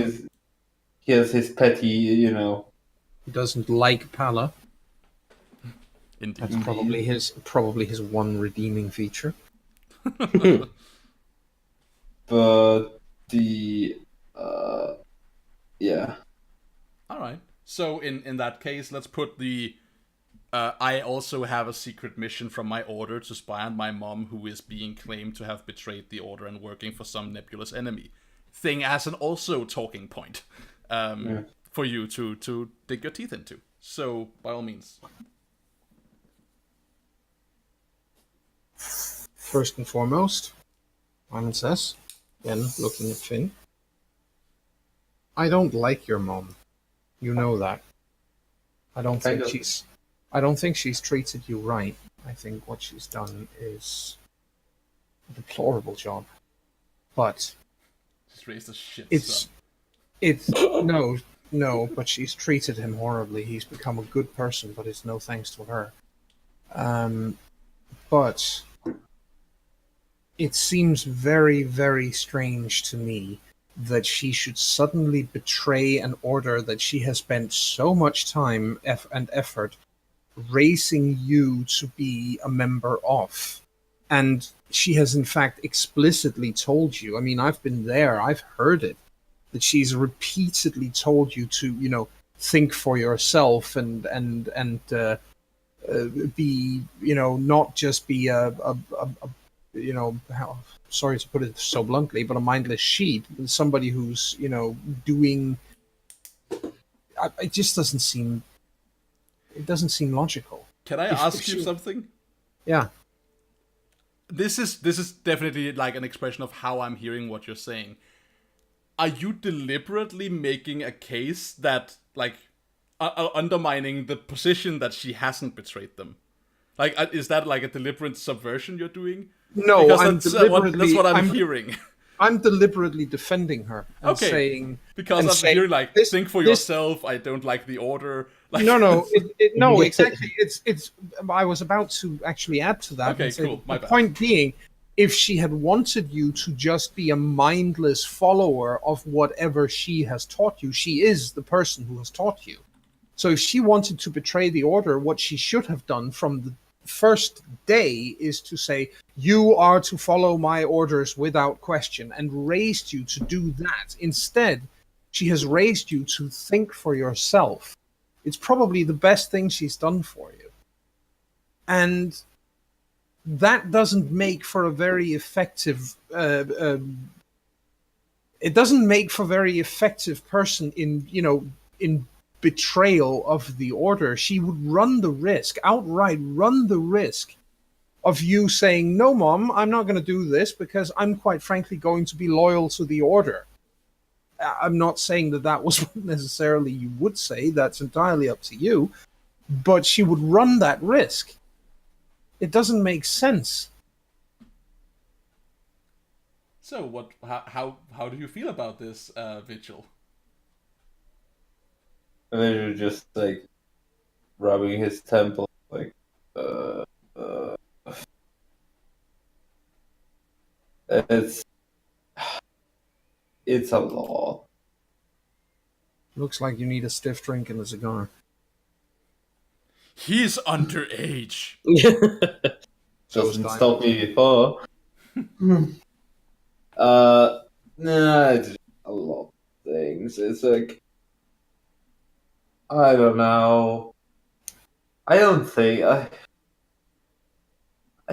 he has his petty, He doesn't like Pala. Indeed. That's probably his one redeeming feature. But Yeah. All right. So in that case, let's put the I also have a secret mission from my order to spy on my mom, who is being claimed to have betrayed the order and working for some nebulous enemy thing as an also talking point for you to dig your teeth into. So by all means. First and foremost, Simon says, again looking at Finn, I don't like your mom. You know that. I don't think she's treated you right. I think what she's done is a deplorable job. But Just raised a shit it's no, but she's treated him horribly. He's become a good person, but it's no thanks to her. But it seems very, very strange to me that she should suddenly betray an order that she has spent so much time and effort raising you to be a member of. And she has in fact explicitly told you, I mean, I've been there, I've heard it, that she's repeatedly told you to, think for yourself and be, not just be sorry to put it so bluntly, but a mindless sheep, somebody who's, doing. It just doesn't seem. It doesn't seem logical. Can I ask you something? Yeah. This is definitely like an expression of how I'm hearing what you're saying. Are you deliberately making a case that, like, undermining the position that she hasn't betrayed them? Like, is that like a deliberate subversion you're doing? No, because that's what I'm hearing. I'm deliberately defending her and saying because I'm hearing like think for yourself. I don't like the order. Like, no, no, exactly. It's. I was about to actually add to that. Okay, cool. My bad. Point being, if she had wanted you to just be a mindless follower of whatever she has taught you, she is the person who has taught you. So if she wanted to betray the order, what she should have done from the first day is to say, you are to follow my orders without question, and raised you to do that. Instead, she has raised you to think for yourself. It's probably the best thing she's done for you. And that doesn't make for a very effective it doesn't make for a very effective person in betrayal of the order. She would outright run the risk of you saying, no, Mom, I'm not going to do this because I'm quite frankly going to be loyal to the order. I'm not saying that was what necessarily you would say. That's entirely up to you. But she would run that risk. It doesn't make sense. So how do you feel about this, Vigil? They're just like rubbing his temple, like it's a lot. Looks like you need a stiff drink and a cigar. He's underage. Doesn't stop me before. It's just a lot of things. It's like, I don't know. I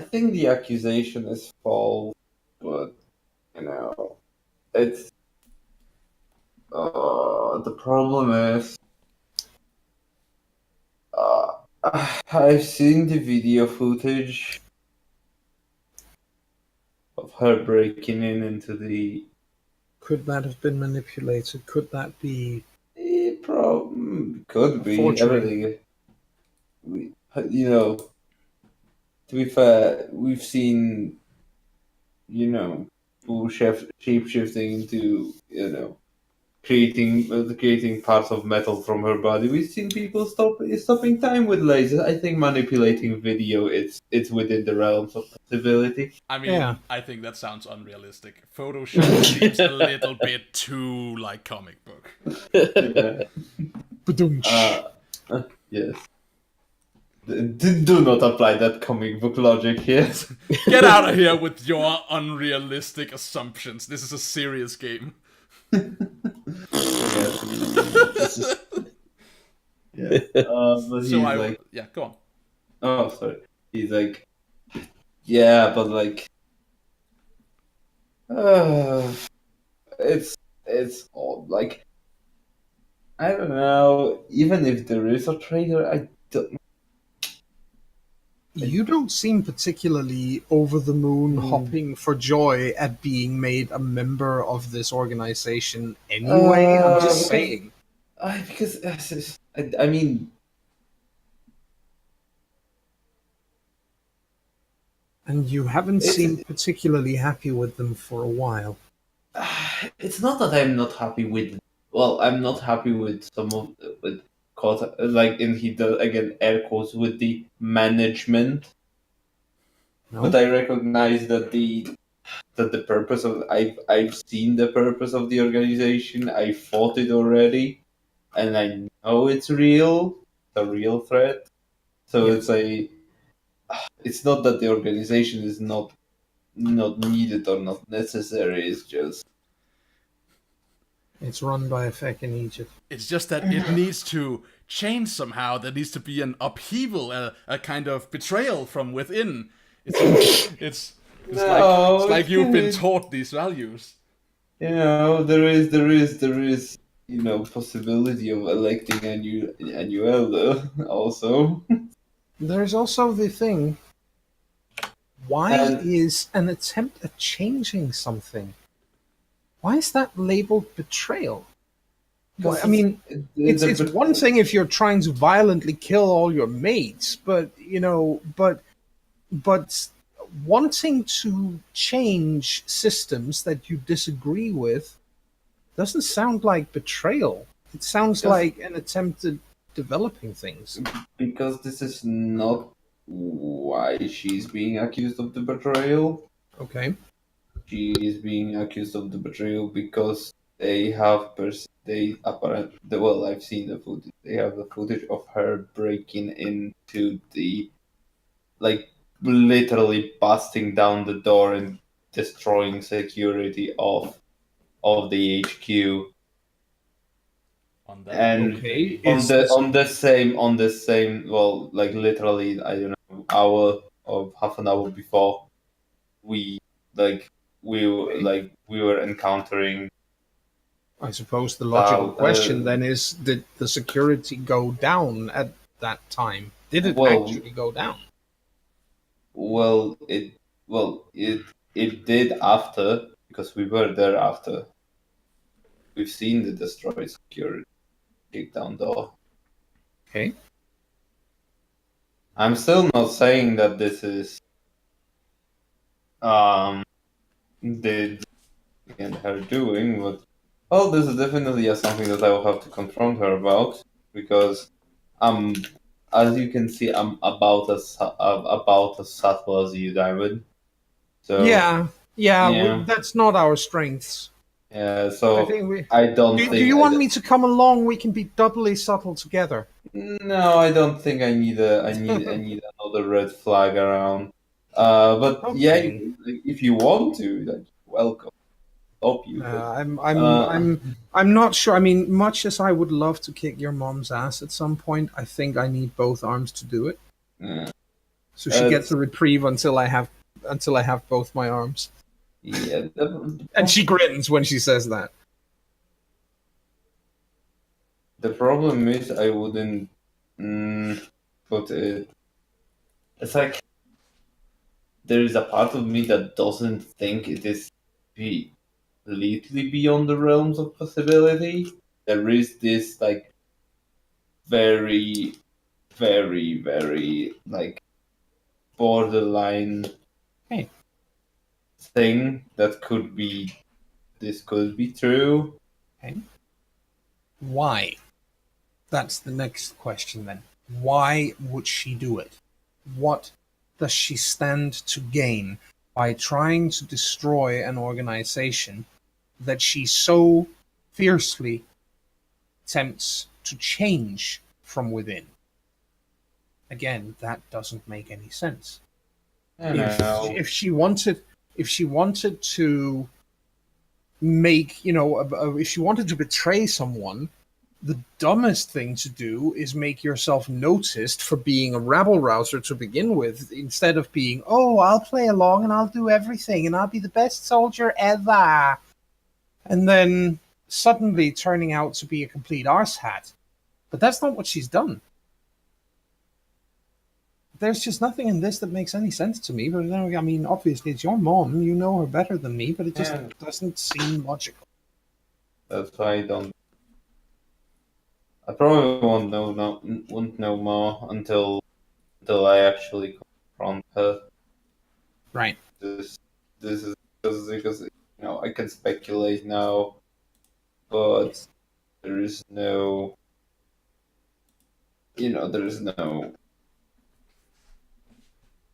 think the accusation is false, but it's the problem is I've seen the video footage of her breaking into the. Could that have been manipulated? Could that be? It could be forgery. Everything. To be fair, we've seen, people shape-shifting into, creating parts of metal from her body. We've seen people stopping time with lasers. I think manipulating video, it's within the realms of possibility. I mean, I think that sounds unrealistic. Photoshop seems a little bit too like comic book. Yes. Do not apply that comic book logic here. Get out of here with your unrealistic assumptions. This is a serious game. This is Yeah. But So he's like, yeah, go on. oh, sorry. He's like, yeah, but like, uh, it's all like, I don't know. Even if there is a traitor, I don't. You don't seem particularly over the moon, hopping for joy at being made a member of this organization anyway. I'm just saying. Because I mean, And you haven't it's seemed particularly happy with them for a while. it's not that I'm not happy with. Well, I'm not happy with some of with like, and he does again air quotes with the management. But No? I recognize that the purpose of I've seen the purpose of the organization. I fought it already, and I know it's real. It's a real threat. So Yes. it's not that the organization is not needed or not necessary. It's just It's run by a feck in Egypt. It's just that it needs to change somehow. There needs to be an upheaval, a kind of betrayal from within. It's like you've been taught these values. there is possibility of electing a new elder also. There's also the thing, why And is an attempt at changing something? Why is that labeled betrayal? Well, I mean, it's one thing if you're trying to violently kill all your mates, but but wanting to change systems that you disagree with doesn't sound like betrayal. It sounds Because- like an attempt at developing things. because this is not why she's being accused of the betrayal. Okay. She is being accused of the betrayal because they have they apparently, well, I've seen the footage. They have the footage of her breaking into the, like, literally busting down the door and destroying security of the HQ. On that And Okay. on the same, well, like, literally, I don't know, hour or half an hour before, we like we were encountering I suppose the logical uh, question then is, did the security go down at that time? Did it well actually go down? well it it did after, because we were there after. We've seen the destroyed security kick down door. Okay. I'm still not saying that this is did and her doing, but well, this is definitely something that I will have to confront her about, because I'm, as you can see, I'm about as subtle as you, Diamond. So yeah, That's not our strengths. yeah. I So think we. I don't Do think you want me to come along? We can be doubly subtle together. no, I don't think I need another red flag around. But yeah, Okay. if you want to, like, welcome. Stop you, but uh, I'm not sure. I mean, much as I would love to kick your mom's ass at some point, I think I need both arms to do it. yeah. So she gets a reprieve until I have both my arms. Yeah, And she grins when she says that. the problem is I wouldn't put it. It's like there is a part of me that doesn't think it is completely beyond the realms of possibility. There is this, like, very, very, very, like, borderline Hey. thing that could be, this could be true. Okay. Why? That's the next question then. Why would she do it? What does she stand to gain by trying to destroy an organization that she so fiercely attempts to change from within? Again, that doesn't make any sense. I don't know. If she wanted to make, if she wanted to betray someone, the dumbest thing to do is make yourself noticed for being a rabble rouser to begin with, instead of being, oh, I'll play along and I'll do everything and I'll be the best soldier ever. And then suddenly turning out to be a complete arsehat. But that's not what she's done. There's just nothing in this that makes any sense to me. But I mean, obviously, it's your mom. You know her better than me, but it just doesn't seem logical. That's why I don't. I probably won't know more until I actually confront her. Right. This is because I can speculate now, but there is no. There is no.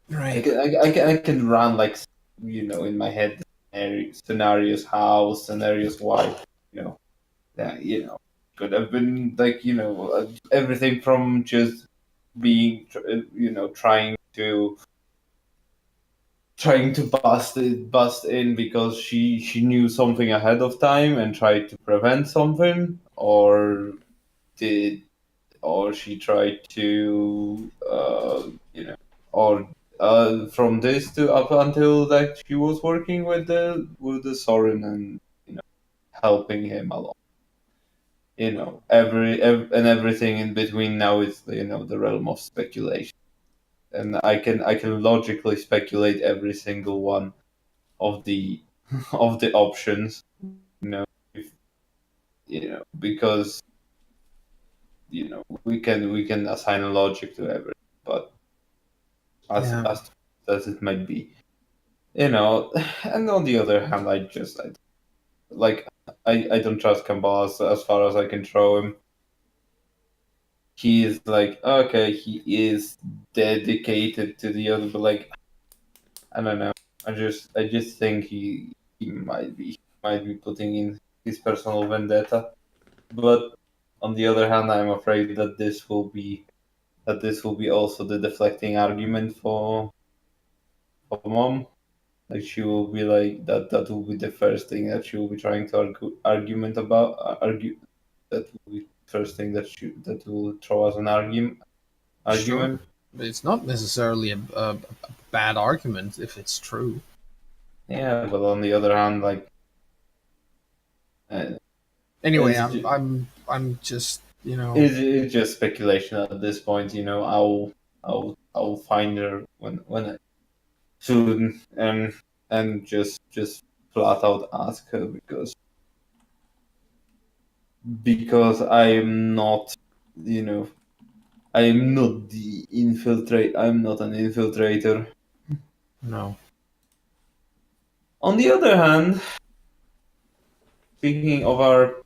Right. I can run like in my head scenarios how, scenarios why, that could have been like everything from just being trying to bust in because she knew something ahead of time and tried to prevent something, did or she tried to or from this to up until that she was working with the Sorin and helping him along. And everything in between now is the realm of speculation, and I can logically speculate every single one of the of the options, if, because we can assign a logic to everything, but as it might be, and on the other hand, I don't trust Kambal as far as I can throw him. He is like, okay, he is dedicated to the other, but like, I don't know. I just think he might be putting in his personal vendetta. But on the other hand, I'm afraid that this will be also the deflecting argument for mom. Like she will be like that will be the first thing that she will be trying to argue. That will be the first thing that will throw as an argument. Sure. But it's not necessarily a bad argument if it's true. Yeah, but on the other hand, like. Anyway, I'm just It's just speculation at this point. I'll find her when I soon and just flat out ask her because I'm not I'm not I'm not an infiltrator. No. On the other hand, speaking of our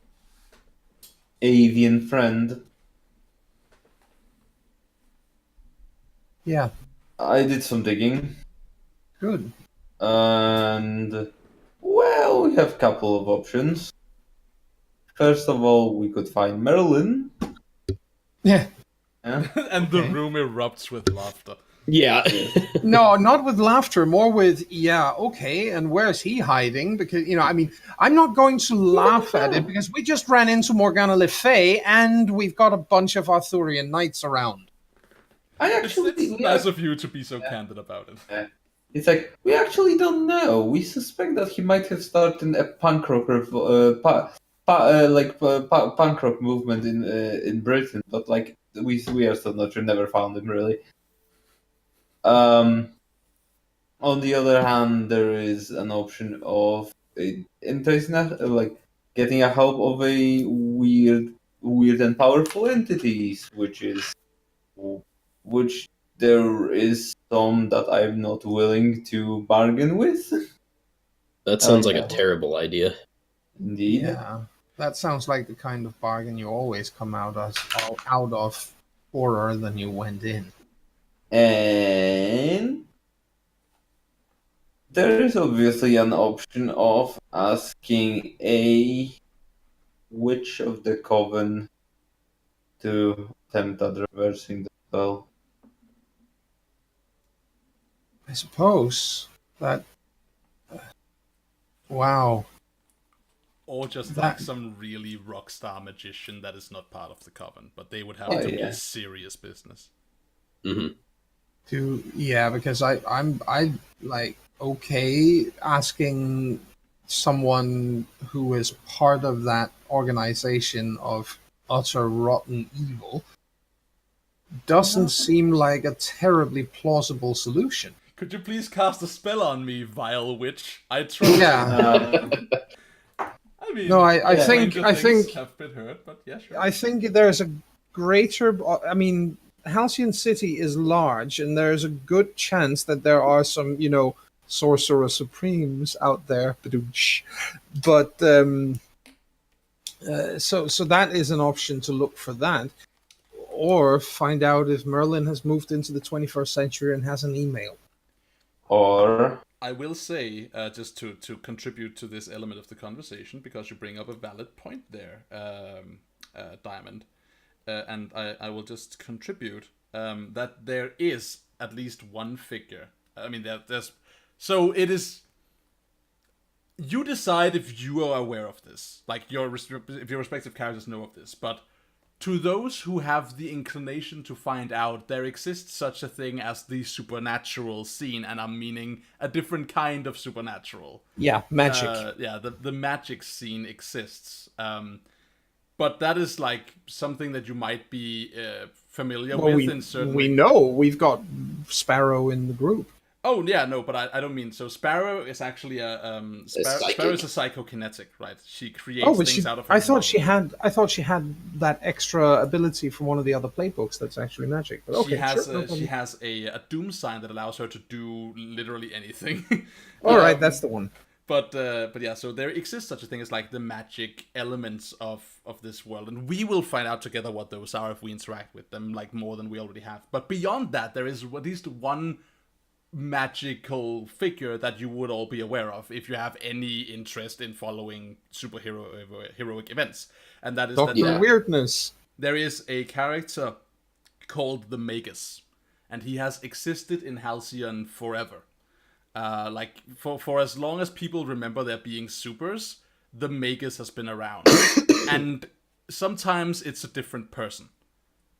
avian friend, Yeah. I did some digging. Good. And well, we have a couple of options. First of all, we could find Merlin. Yeah. Yeah. And the room erupts with laughter. Yeah. No, not with laughter, more with, yeah, okay, and where's he hiding? Because, I mean, I'm not going to laugh at it because we just ran into Morgana Le Fay and we've got a bunch of Arthurian knights around. It's nice of you to be so candid about it. Yeah. It's like, we actually don't know. We suspect that he might have started a punk rock punk rock movement in Britain, but like we are still not sure. Never found him really. On the other hand, there is an option of like getting a help of a weird and powerful entities, which there is some that I'm not willing to bargain with. That sounds like a terrible idea. Indeed. Yeah, that sounds like the kind of bargain you always come out of poorer than you went in. And there is obviously an option of asking a witch of the coven to attempt at reversing the spell. I suppose that. Wow. Or just like some really rock star magician that is not part of the coven, but they would have to be serious business. Mm-hmm. Because I'm like okay asking someone who is part of that organization of utter rotten evil doesn't seem like a terribly plausible solution. Could you please cast a spell on me, vile witch? I trust. Yeah. I mean, No, I think have been hurt, but yeah, sure. I think there's a greater. I mean, Halcyon City is large, and there's a good chance that there are some, sorcerer supremes out there. But so that is an option to look for that, or find out if Merlin has moved into the 21st century and has an email. Or I will say, just to contribute to this element of the conversation, because you bring up a valid point there, Diamond, and I will just contribute that there is at least one figure. I mean, there's... So it is... You decide if you are aware of this. Like, if your respective characters know of this, but... To those who have the inclination to find out, there exists such a thing as the supernatural scene, and I'm meaning a different kind of supernatural. Yeah, magic. The magic scene exists. But that is like something that you might be familiar with in certain... We know, we've got Sparrow in the group. Oh yeah, no, but I don't mean so. Sparrow is actually Sparrow is a psychokinetic, right? She creates things out of her. I thought she had that extra ability from one of the other playbooks. That's actually magic. But okay, she has a doom sign that allows her to do literally anything. All right, that's the one. But yeah, so there exists such a thing as like the magic elements of this world, and we will find out together what those are if we interact with them, like more than we already have. But beyond that, there is at least one magical figure that you would all be aware of if you have any interest in following heroic events, and that is Dr. Weirdness. There is a character called the Magus, and he has existed in Halcyon forever. Like for as long as people remember there being supers, the Magus has been around, and sometimes it's a different person.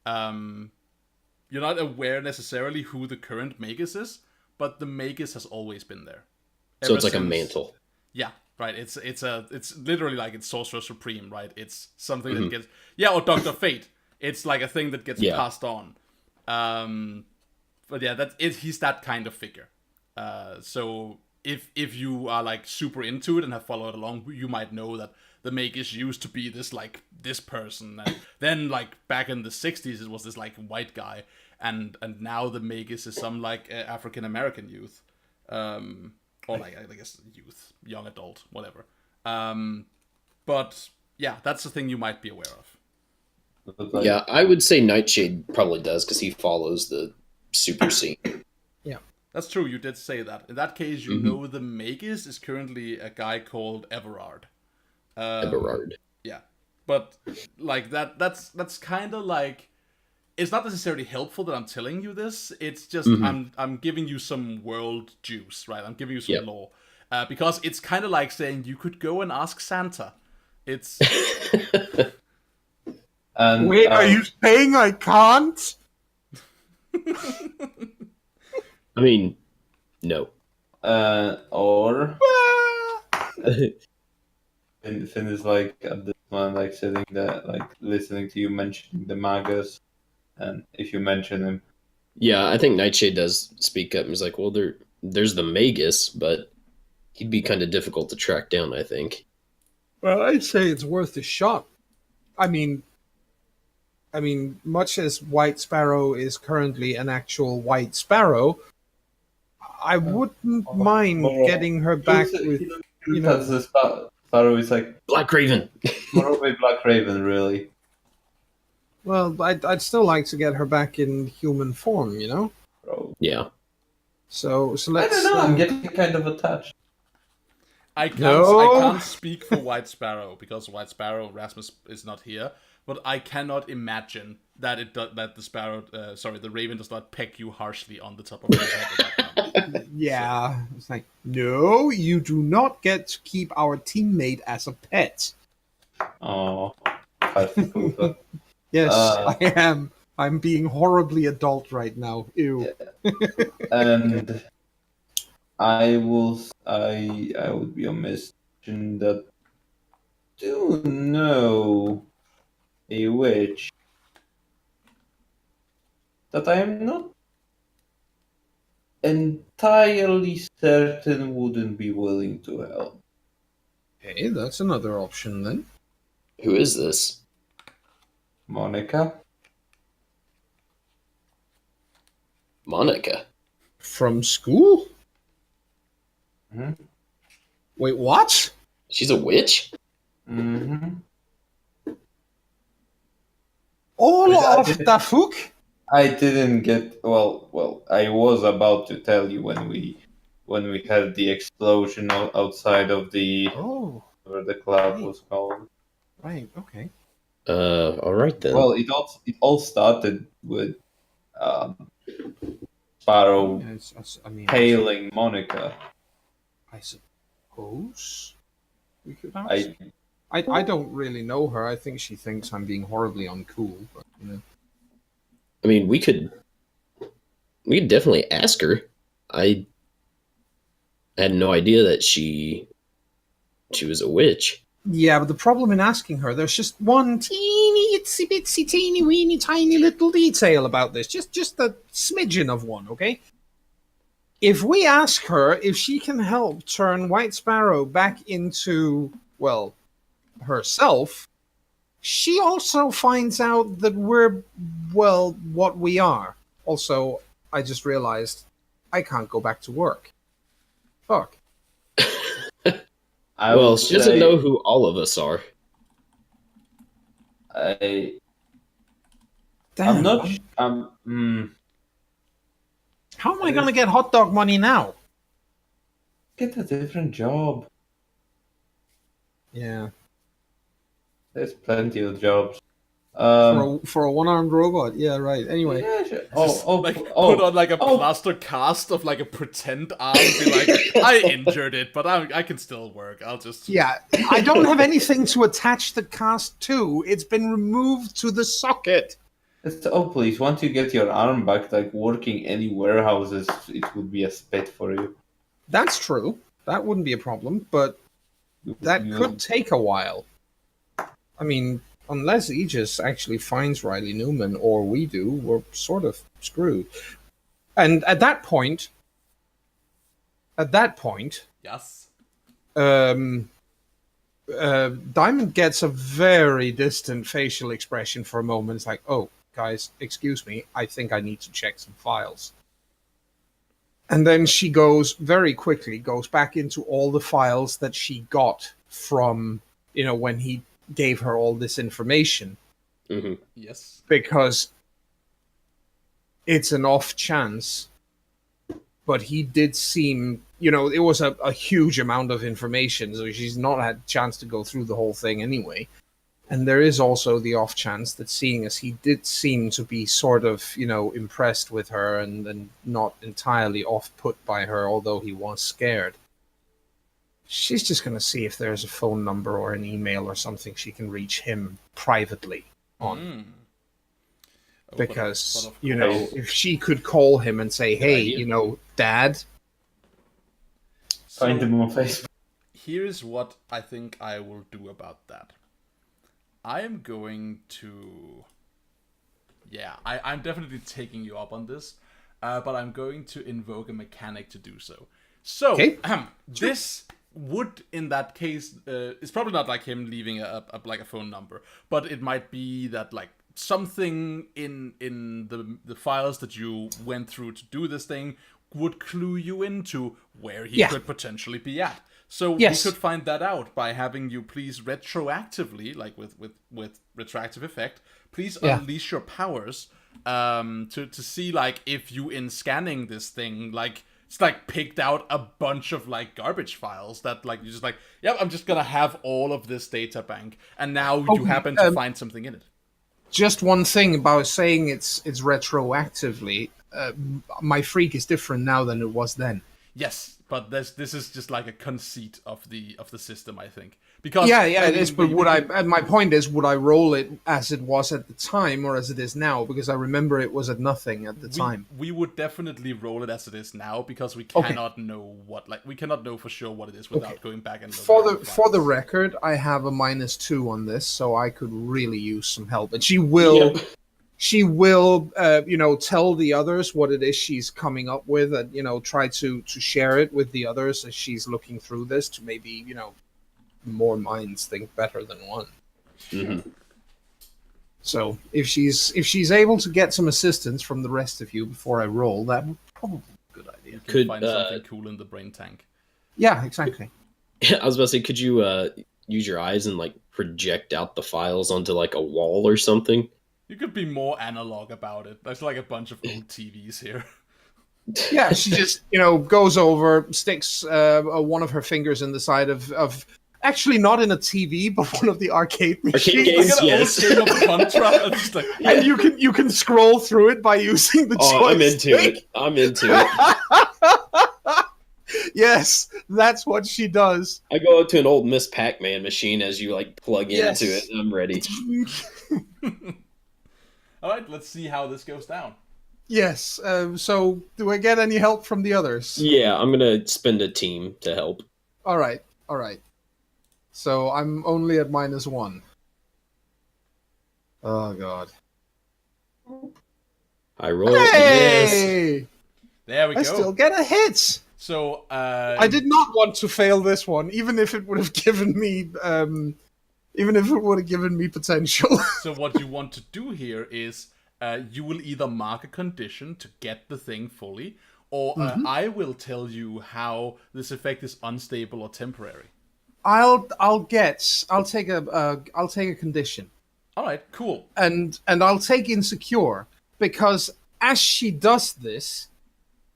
You're not aware necessarily who the current Magus is, but the Magus has always been there. So it's like a mantle. Yeah, right. It's literally like it's Sorcerer Supreme, right? It's something that gets or Dr. Fate. It's like a thing that gets passed on. But yeah, he's that kind of figure. So if you are like super into it and have followed along, you might know that the Magus used to be this person, and then like back in the 60s it was this like white guy. And now the Magus is some like African American youth, or like I guess youth, young adult, whatever. But yeah, that's the thing you might be aware of. Yeah, I would say Nightshade probably does because he follows the super scene. Yeah, that's true. You did say that. In that case, you know the Magus is currently a guy called Everard. Everard. Yeah, but like that's kind of like. It's not necessarily helpful that I'm telling you this. It's just I'm giving you some world juice, right? I'm giving you some lore. Because it's kind of like saying you could go and ask Santa. It's... Wait, are you saying I can't? I mean, no. Or... Finn is like at this moment like sitting there, like listening to you mentioning the Magus. And if you mention him, yeah, I think Nightshade does speak up and is like, "Well, there's the Magus, but he'd be kind of difficult to track down, I think." Well, I'd say it's worth a shot. I mean, much as White Sparrow is currently an actual White Sparrow, I wouldn't mind getting her back with. The Sparrow is like Black Raven. Probably Black Raven, really. Well, I'd still like to get her back in human form, Bro. Yeah. So let's. I don't know. I'm getting kind of attached. I can't speak for White Sparrow because White Sparrow Rasmus is not here, but I cannot imagine that the Raven does not peck you harshly on the top of your head at that Yeah, it's like, no, you do not get to keep our teammate as a pet. Oh, Pfeifferkuchen. Yes, Uh, I am. I'm being horribly adult right now. Ew. and I would be amiss that do know a witch that I am not entirely certain wouldn't be willing to help. Okay, that's another option then. Who is this? Monica? Monica. From school? Hmm? Wait, what? She's a witch? Mm-hmm. All I of did- the fuck? I didn't get well. I was about to tell you when we had the explosion outside of the Oh, where the club right. was called. Right, okay. All right then. Well, it all started with Sparrow Yeah, I mean, hailing Monica. I suppose we could ask. I I don't really know her. I think she thinks I'm being horribly uncool. But, I mean, we could definitely ask her. I had no idea that she was a witch. Yeah, but the problem in asking her, there's just one teeny itsy bitsy teeny weeny tiny little detail about this. Just a smidgen of one, okay? If we ask her if she can help turn White Sparrow back into, well, herself, she also finds out that we're, well, what we are. Also, I just realized I can't go back to work. Fuck. Well, she doesn't know who all of us are. I'm Damn. not. How am I going to get hot dog money now? Get a different job. Yeah. There's plenty of jobs. For a one-armed robot. Yeah, right. Anyway. Yeah, sure. Just, put on like a plaster cast of like a pretend arm and be like, I injured it, but I can still work. I'll just... Yeah, I don't have anything to attach the cast to. It's been removed to the socket. Please, once you get your arm back, like working any warehouses, it would be a spit for you. That's true. That wouldn't be a problem, but that could take a while. I mean, unless Aegis actually finds Riley Newman, or we do, we're sort of screwed. And at that point, Yes. Diamond gets a very distant facial expression for a moment. It's like, oh, guys, excuse me, I think I need to check some files. And then she goes back into all the files that she got from, when he gave her all this information. Mm-hmm. Yes. Because it's an off chance, but he did seem, it was a huge amount of information, so she's not had a chance to go through the whole thing anyway. And there is also the off chance that, seeing as he did seem to be sort of, impressed with her and not entirely off-put by her, although he was scared, she's just going to see if there's a phone number or an email or something she can reach him privately on. Because, but of course. if she could call him and say, hey, Dad. Find him on Facebook. Here's what I think I will do about that. I am going to... Yeah, I'm definitely taking you up on this, but I'm going to invoke a mechanic to do so. So, Okay. This would, in that case, it's probably not like him leaving a phone number, but it might be that like something in the files that you went through to do this thing would clue you into where he could potentially be at. So we could find that out by having you please retroactively, like with retroactive effect, please unleash your powers to see like if you, in scanning this thing, like it's like picked out a bunch of like garbage files that like you're just like, yep, I'm just gonna have all of this data bank, and now you happen to find something in it. Just one thing about saying it's retroactively. my freak is different now than it was then. Yes, but this is just like a conceit of the system, I think. Because Yeah, I it mean, is. But and my point is, would I roll it as it was at the time or as it is now? Because I remember it was at nothing at the time. We would definitely roll it as it is now because we Okay. cannot know we cannot know for sure what it is without going back and For looking at the for the files. record, I have a -2 on this, so I could really use some help. And she will. Yep. She will, tell the others what it is she's coming up with, and try to share it with the others as she's looking through this to maybe more minds think better than one. Mm-hmm. So if she's able to get some assistance from the rest of you before I roll, that would probably be a good idea. You can Could, find something cool in the brain tank. Yeah, exactly. I was about to say, could you use your eyes and like project out the files onto like a wall or something? You could be more analog about it. There's like a bunch of old TVs here. Yeah, she just goes over, sticks one of her fingers in the side of actually not in a TV, but one of the arcade machines. games? Like an Yes. old game of Contra. And just like, And you can scroll through it by using the Oh, I'm into joystick. it. I'm into it. Yes, that's what she does. I go up to an old Miss Pac-Man machine as you like plug Yes. into it. And I'm ready. all right, let's see how this goes down. Yes. So, do I get any help from the others? Yeah, I'm gonna spend a team to help. All right. So I'm only at -1. Oh God. I roll. Yes. Hey! There we I go. still get a hit. So I did not want to fail this one, even if it would have given me, potential. So what you want to do here is you will either mark a condition to get the thing fully, or I will tell you how this effect is unstable or temporary. I'll take a condition, All right, cool. and I'll take insecure, because as she does this,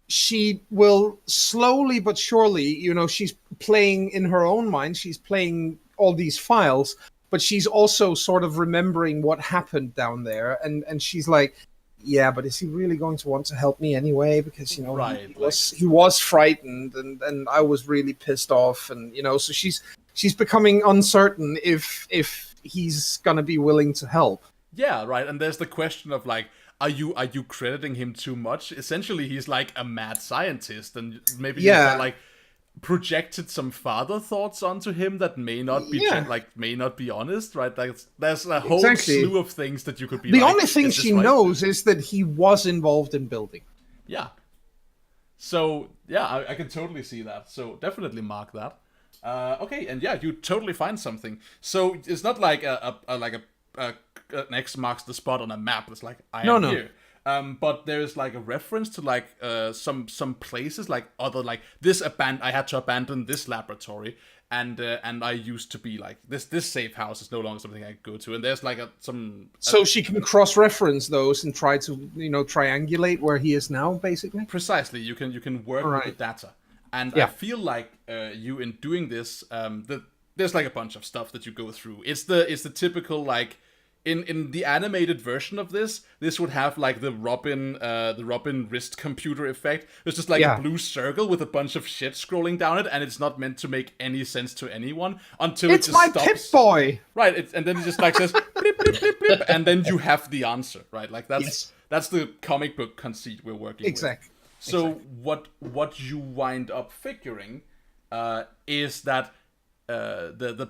she will slowly but surely, she's playing in her own mind, she's playing all these files, but she's also sort of remembering what happened down there, and she's like, yeah, but is he really going to want to help me anyway? Because Right, he was frightened, and I was really pissed off, and so she's becoming uncertain if he's gonna be willing to help. Yeah, right. And there's the question of like, are you crediting him too much? Essentially, he's like a mad scientist, and maybe Yeah. you've like projected some father thoughts onto him that may not be may not be honest, right? Like, there's a whole Exactly. slew of things that you could be. The like, only thing is this she right? knows is that he was involved in building. Yeah. So yeah, I can totally see that. So definitely mark that. Okay, and yeah, you totally find something. So it's not like an X marks the spot on a map. It's like I am No. here. But there's like a reference to like some places, like other like this I had to abandon this laboratory, and I used to be like this safe house is no longer something I go to, and there's like So she can cross-reference those and try to triangulate where he is now, basically. precisely you can work Right. with the data, and I Yeah. feel like you in doing this there's like a bunch of stuff that you go through. It's the typical like. In the animated version of this would have like the Robin wrist computer effect. It's just like Yeah. a blue circle with a bunch of shit scrolling down it, and it's not meant to make any sense to anyone until It's it just my stops. Pip-Boy! Right, and then it just like says blip, blip, blip, blip, and then you have the answer, right? Like that's the comic book conceit we're working with. Exactly. So what you wind up figuring is that the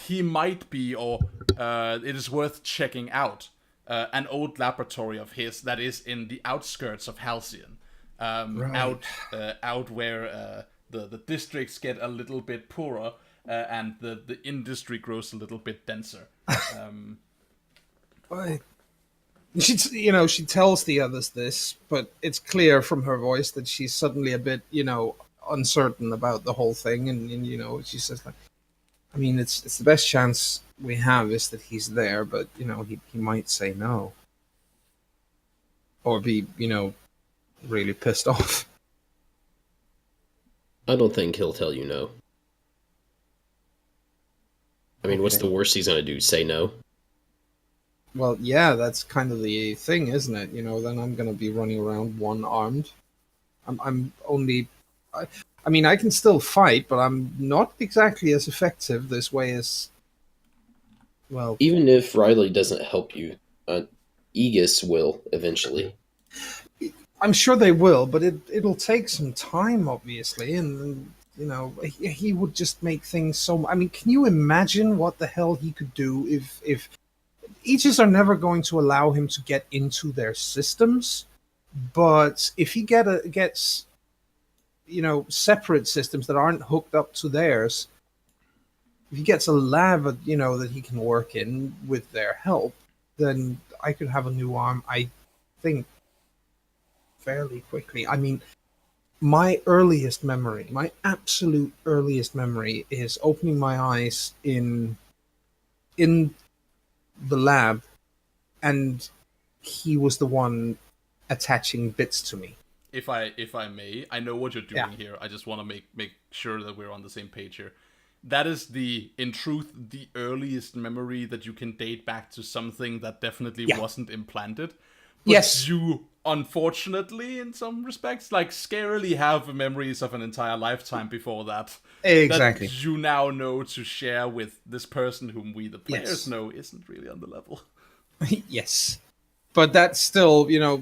he might be, or it is worth checking out an old laboratory of his that is in the outskirts of Halcyon, out where the districts get a little bit poorer and the industry grows a little bit denser. She tells the others this, but it's clear from her voice that she's suddenly a bit, uncertain about the whole thing, and she says like, I mean, it's the best chance we have is that he's there, but he might say no, or be really pissed off. I don't think he'll tell you no. I mean, what's Okay. the worst he's gonna do? Say no? Well, yeah, that's kind of the thing, isn't it? You know, then I'm going to be running around one-armed. I'm only. I mean, I can still fight, but I'm not exactly as effective this way as. Well, Even if Riley doesn't help you, Aegis will eventually. I'm sure they will, but it'll take some time, obviously, and you know, he would just make things so. I mean, can you imagine what the hell he could do if Aegis are never going to allow him to get into their systems, but if he gets you know separate systems that aren't hooked up to theirs, if he gets a lab you know that he can work in with their help, then I could have a new arm. I think fairly quickly. I mean, my earliest memory, my absolute earliest memory, is opening my eyes in the lab, and he was the one attaching bits to me. If I may, I know what you're doing Yeah. here. I just want to make sure that we're on the same page here. That is in truth, the earliest memory that you can date back to something that definitely Yeah. wasn't implanted. But Yes. you, unfortunately, in some respects, like scarily have memories of an entire lifetime before that. Exactly. That you now know to share with this person whom we, the players, Yes. know isn't really on the level. Yes. But that's still, you know,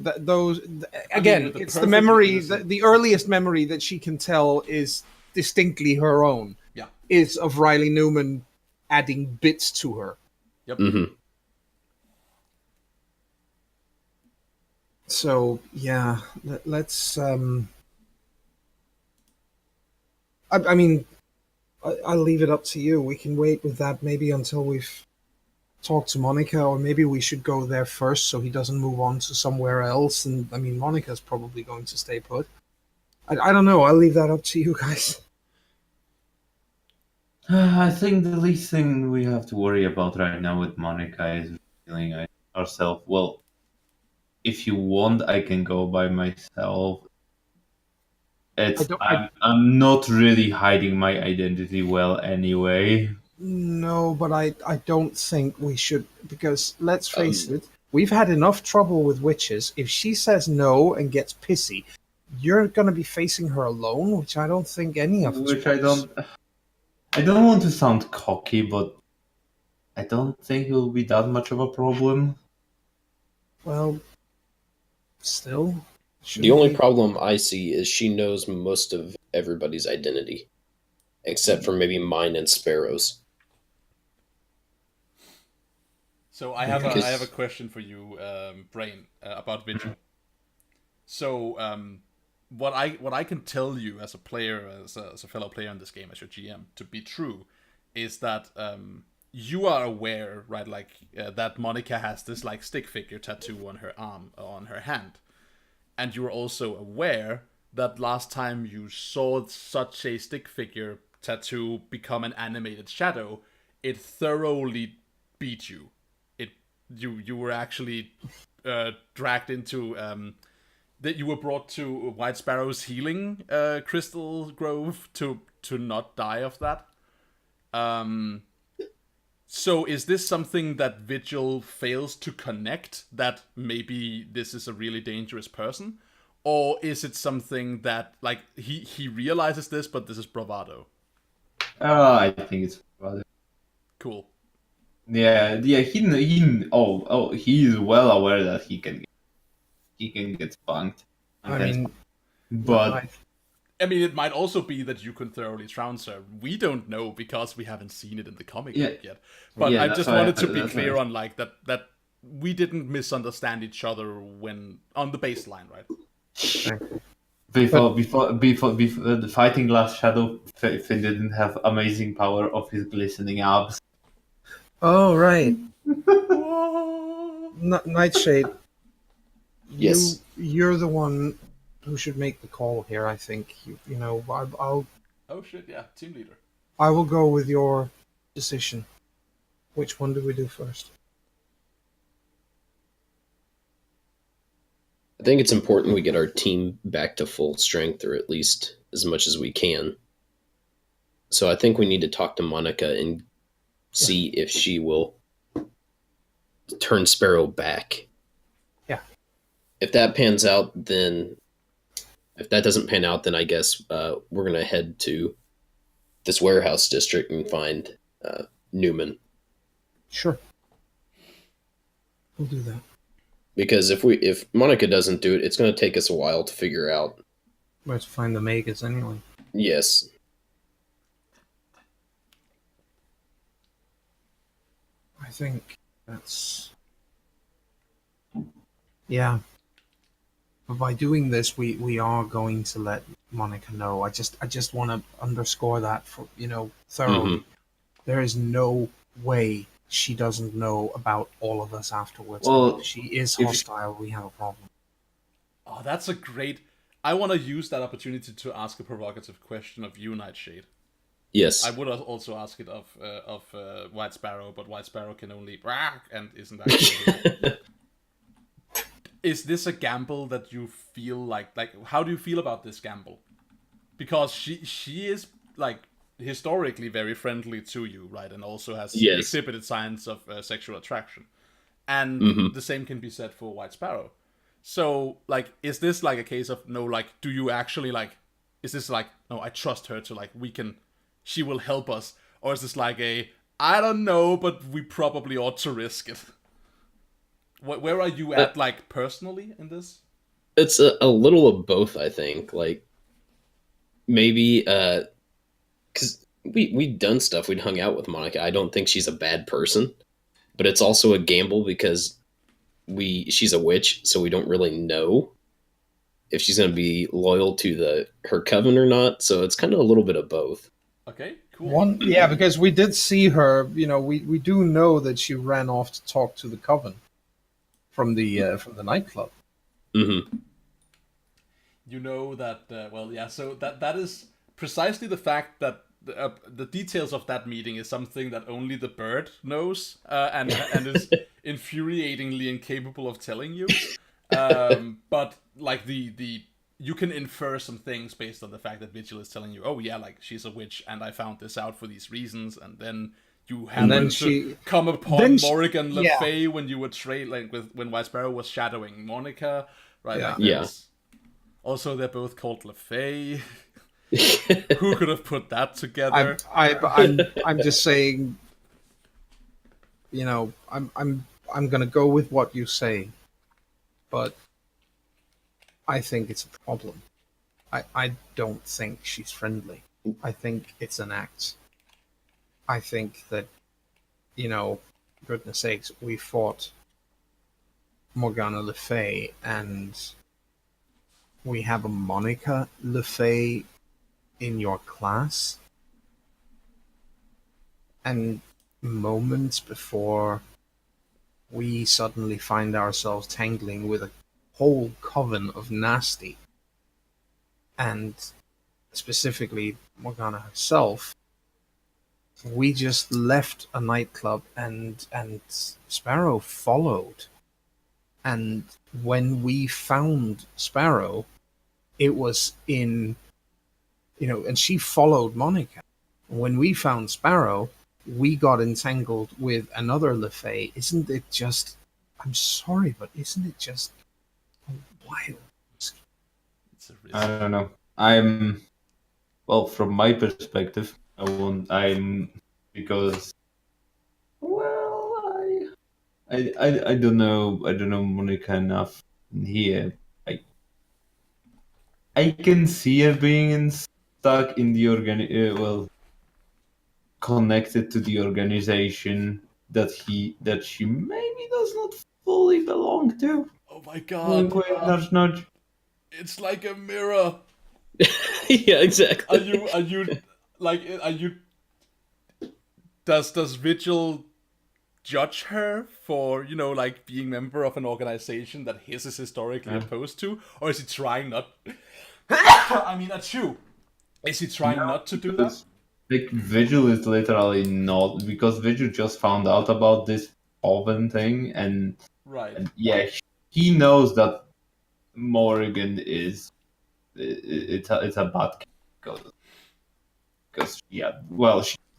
again, with the it's the perfectly memory, innocent- the earliest memory that she can tell is distinctly her own, Yeah. is of Riley Newman adding bits to her. Yep. Mm-hmm. So, yeah, let's, I mean, I'll leave it up to you. We can wait with that maybe until we've talked to Monica, or maybe we should go there first so he doesn't move on to somewhere else. And I mean, Monica's probably going to stay put. I don't know. I'll leave that up to you guys. I think the least thing we have to worry about right now with Monica is feeling ourselves. Well, if you want, I can go by myself. I'm not really hiding my identity well anyway. No, but I don't think we should, because let's face it, we've had enough trouble with witches. If she says no and gets pissy, you're going to be facing her alone, which I don't think any of us Which wants. I don't want to sound cocky, but I don't think it will be that much of a problem. Well, still. The only be- problem I see is she knows most of everybody's identity, except for maybe mine and Sparrow's. So I have Because- I have a question for you, Brain, about Vigil. So what I can tell you as a player, as a fellow player in this game, as your GM, to be true, is that you are aware, right? Like that Monica has this like stick figure tattoo on her arm, on her hand, and you're also aware that last time you saw such a stick figure tattoo become an animated shadow, it thoroughly beat you. You were actually dragged into that you were brought to White Sparrow's healing crystal grove to not die of that. So is this something that Vigil fails to connect, that maybe this is a really dangerous person? Or is it something that like he realizes this, but this is bravado? I think it's rather Cool. yeah. He is well aware that he can get spunked. I mean, But I mean, it might also be that you can thoroughly trounce her. We don't know because we haven't seen it in the comic book yet. But Yeah, I that's just why wanted to be that's clear why- on like that we didn't misunderstand each other when on the baseline, right? before the fighting Glass Shadow, Finn didn't have amazing power of his glistening abs. oh, right. Nightshade. Yes. You're the one who should make the call here, I think. You know, I'll Oh shit, yeah, team leader. I will go with your decision. Which one do we do first? I think it's important we get our team back to full strength, or at least as much as we can. So I think we need to talk to Monica and see if she will turn Sparrow back. Yeah. If that pans out, then if that doesn't pan out, then I guess we're gonna head to this warehouse district and find Newman. Sure. We'll do that. Because if Monica doesn't do it, it's gonna take us a while to figure out. Where to find the Magus anyway? Yes. I think that's... Yeah. But by doing this, we are going to let Monica know. I just want to underscore that for thoroughly. Mhm. There is no way she doesn't know about all of us afterwards. Well, If she is if- hostile, we have a problem. Oh, that's a great. I want to use that opportunity to ask a provocative question of you, Nightshade. Yes. I would also ask it of White Sparrow, but White Sparrow can only and isn't actually. Is this a gamble that you feel like how do you feel about this gamble? Because she is like historically very friendly to you, right, and also has Yes. exhibited signs of sexual attraction, and Mhm. the same can be said for White Sparrow. So like, is this like a case of no, like, do you actually like? Is this like no? I trust her to she will help us, or is this like a I don't know, but we probably ought to risk it? Where are you at, like, personally in this? It's a little of both, I think. Like, maybe, because we'd done stuff, we'd hung out with Monica. I don't think she's a bad person, but it's also a gamble because she's a witch, so we don't really know if she's going to be loyal to her coven or not. So it's kind of a little bit of both. Okay, cool. Because we did see her. We do know that she ran off to talk to the coven from the nightclub. Mm-hmm. You know that so that is precisely the fact that the details of that meeting is something that only the bird knows, and is infuriatingly incapable of telling you. But like the you can infer some things based on the fact that Vigil is telling you, oh yeah, like, she's a witch and I found this out for these reasons, and then you happen to come upon Morrigan Le Fay when you were when White Sparrow was shadowing Monica, right? Yeah. Like, Yeah. also, they're both called Le Fay. Who could have put that together? I'm just saying. I'm gonna go with what you say, but I think it's a problem. I don't think she's friendly. I think it's an act. I think that, goodness sakes, we fought Morgana Le Fay, and we have a Monica Le Fay in your class. And moments before we suddenly find ourselves tangling with a whole coven of nasty, and specifically Morgana herself, we just left a nightclub and Sparrow followed. And when we found Sparrow, it was in, and she followed Monica. When we found Sparrow, we got entangled with another Le Fay. Isn't it just, I'm sorry, but isn't it just a wild risk? It's a risk. I don't know. Well, from my perspective, because, well, I don't know Monica enough here. I can see her being stuck in the connected to the organization that she maybe does not fully belong to. Oh my god. Wink, wink, nudge, nudge. It's like a mirror. Yeah, exactly. Are you does Vigil judge her for, being member of an organization that his is historically opposed to? Or is he trying not I mean, at you. Is he trying not to do that? Like, Vigil is literally not, because Vigil just found out about this oven thing, and Right. yeah, he knows that Morrigan is it's a bad because she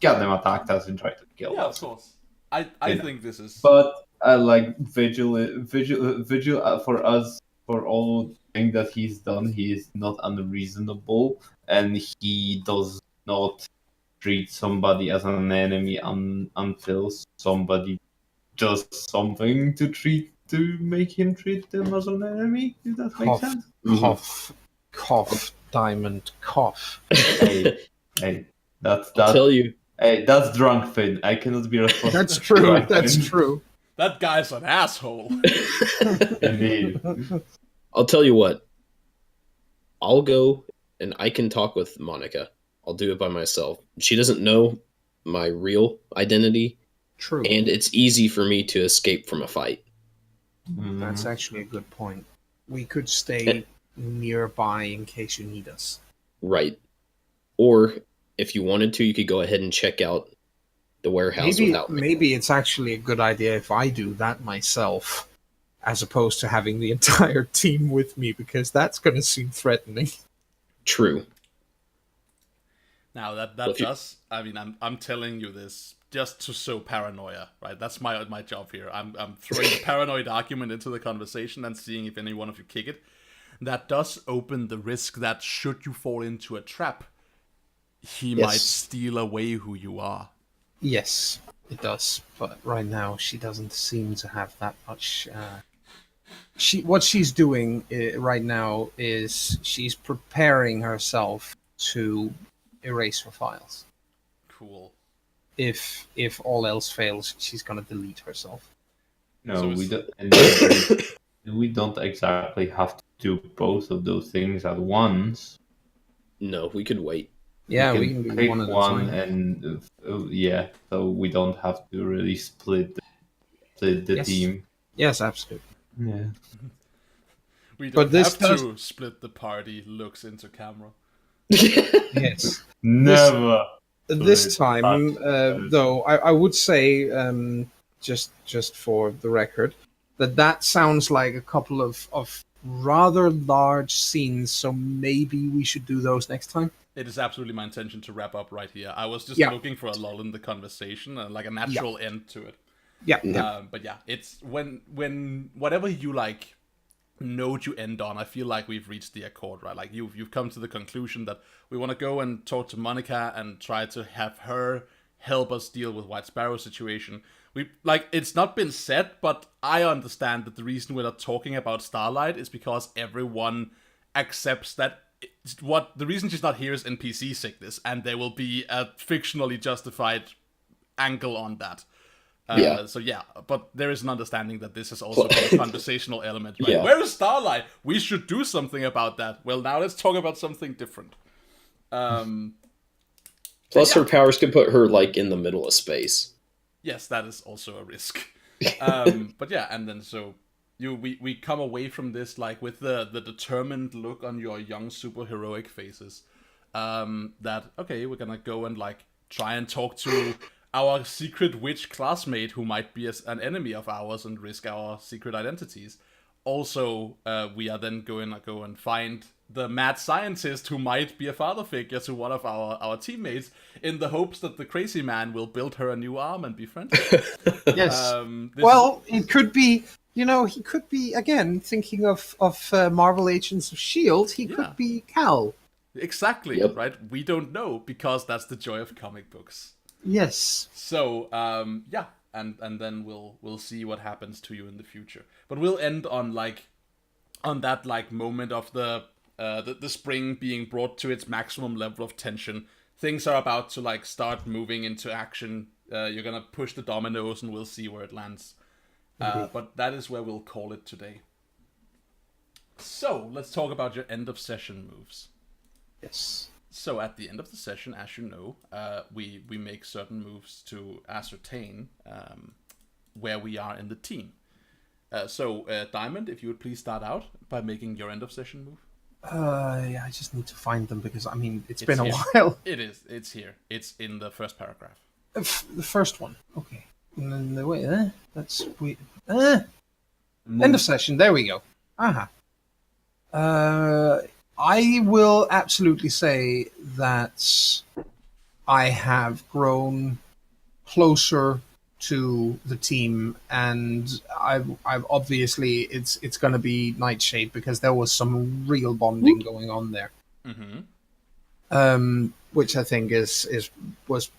got them attacked us and tried to kill Yeah, us. of course. I think this is... But like vigil for us, for all thing that he's done. He is not unreasonable, and he does not treat somebody as an enemy until somebody does something to make him treat them as an enemy. If that makes Cough, sense. cough, cough, Diamond, cough. Hey, I'll that's tell you. Hey, that's drunk Finn. I cannot be responsible. That's true. Drunk That's Finn. true. That guy's an asshole. Indeed. I'll tell you what. I'll go and I can talk with Monica. I'll do it by myself. She doesn't know my real identity, True. and it's easy for me to escape from a fight. That's actually a good point. We could stay nearby in case you need us. Right. Or if you wanted to, you could go ahead and check out the warehouse without me. Maybe it's actually a good idea if I do that myself, as opposed to having the entire team with me, because that's going to seem threatening. True. Now that Well, if you- does. I mean, I'm telling you this just to sow paranoia, right? That's my job here. I'm throwing the paranoid argument into the conversation and seeing if any one of you kick it. That does open the risk that should you fall into a trap, he might steal away who you are. Yes, it does. But right now, she doesn't seem to have that much. What she's doing right now is she's preparing herself to erase her files. Cool. If all else fails, she's gonna delete herself. No, So we it's- don't. And we don't exactly have to do both of those things at once. No, we could wait. Yeah, we can do pick one at a one, time. and yeah, so we don't have to really split the Yes. team. Yes, absolutely. Yeah. We But don't this have to split the party. Looks into camera. Yes. Never. This time, Right. though, I would say, just for the record, that sounds like a couple of rather large scenes, so maybe we should do those next time. It is absolutely my intention to wrap up right here. I was just Yeah. looking for a lull in the conversation and like a natural end to it. Yeah. But yeah, it's when whatever you like note you end on, I feel like we've reached the accord, right? Like you've come to the conclusion that we want to go and talk to Monica and try to have her help us deal with White Sparrow's situation. We like it's not been said, but I understand that the reason we're not talking about Starlight is because everyone accepts that the reason she's not here is NPC sickness, and there will be a fictionally justified angle on that. Yeah. So yeah, but there is an understanding that this is also a conversational element, right? Yeah. Where is Starlight? We should do something about that. Well, now let's talk about something different. Plus, her powers could put her like in the middle of space. Yes, that is also a risk. But yeah, and then so we come away from this like with the determined look on your young superheroic faces. That okay, we're gonna go and like try and talk to our secret witch classmate who might be an enemy of ours and risk our secret identities. Also, we are then going to go and find the mad scientist who might be a father figure to one of our teammates in the hopes that the crazy man will build her a new arm and be friends. Yes. This Well, it could be. He could be again thinking of Marvel Agents of Shield. He Yeah. could be Cal. exactly, Yep. right? We don't know because that's the joy of comic books. Yes. So, yeah, and then we'll see what happens to you in the future. But we'll end on that moment of the spring being brought to its maximum level of tension. Things are about to like start moving into action. You're gonna push the dominoes, and we'll see where it lands. But that is where we'll call it today. So let's talk about your end of session moves. Yes. So at the end of the session, as you know, we make certain moves to ascertain where we are in the team. So Diamond, if you would please start out by making your end of session move. Yeah, I just need to find them because it's been a here. while. It's here. It's in the first paragraph. The first one. Okay. And then wait, that's weird. End of session. There we go. Aha. I will absolutely say that I have grown closer to the team, and I've obviously it's going to be Nightshade because there was some real bonding going on there, which I think was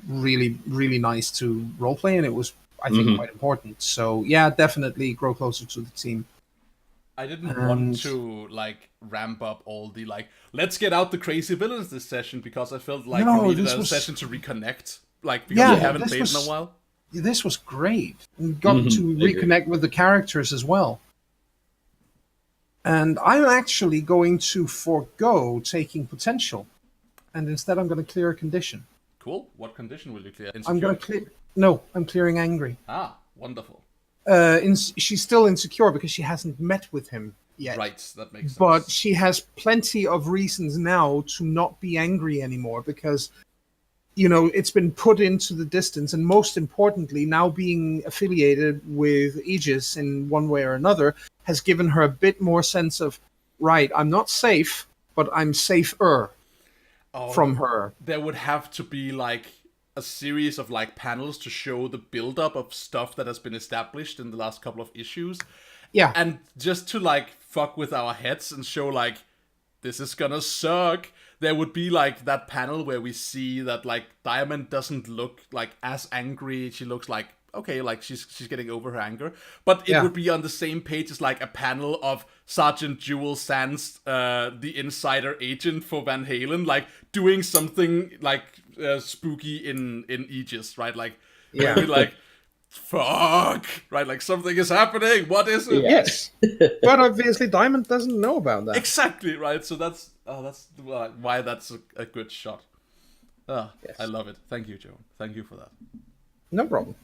really nice to roleplay, and it was, I think, quite important. So yeah, definitely grow closer to the team. I didn't want to like ramp up all the like let's get out the crazy villains this session because I felt like we needed a session to reconnect, like because we haven't played in a while. This was great. We got to reconnect with the characters as well. And I'm actually going to forego taking potential, and instead I'm going to clear a condition. Cool. What condition will you clear? Insecure? I'm going to clear. No, I'm clearing angry. Ah, wonderful. She's still insecure because she hasn't met with him yet. Right, that makes sense. But she has plenty of reasons now to not be angry anymore because, you know, it's been put into the distance, and most importantly, now being affiliated with Aegis in one way or another has given her a bit more sense of, right, I'm not safe, but I'm safer from her. There would have to be like a series of like panels to show the buildup of stuff that has been established in the last couple of issues. Yeah. And just to like fuck with our heads and show like this is gonna suck. There would be like that panel where we see that like Diamond doesn't look like as angry. She looks like okay, like she's getting over her anger. But it would be on the same page as like a panel of Sergeant Jewel Sands, the insider agent for Van Halen, like doing something like spooky in Aegis, right? Like, like, fuck, right? Like something is happening. What is it? Yes, but obviously Diamond doesn't know about that. Exactly, right? So that's why that's a good shot. Yes. I love it. Thank you, Joan. Thank you for that. No problem.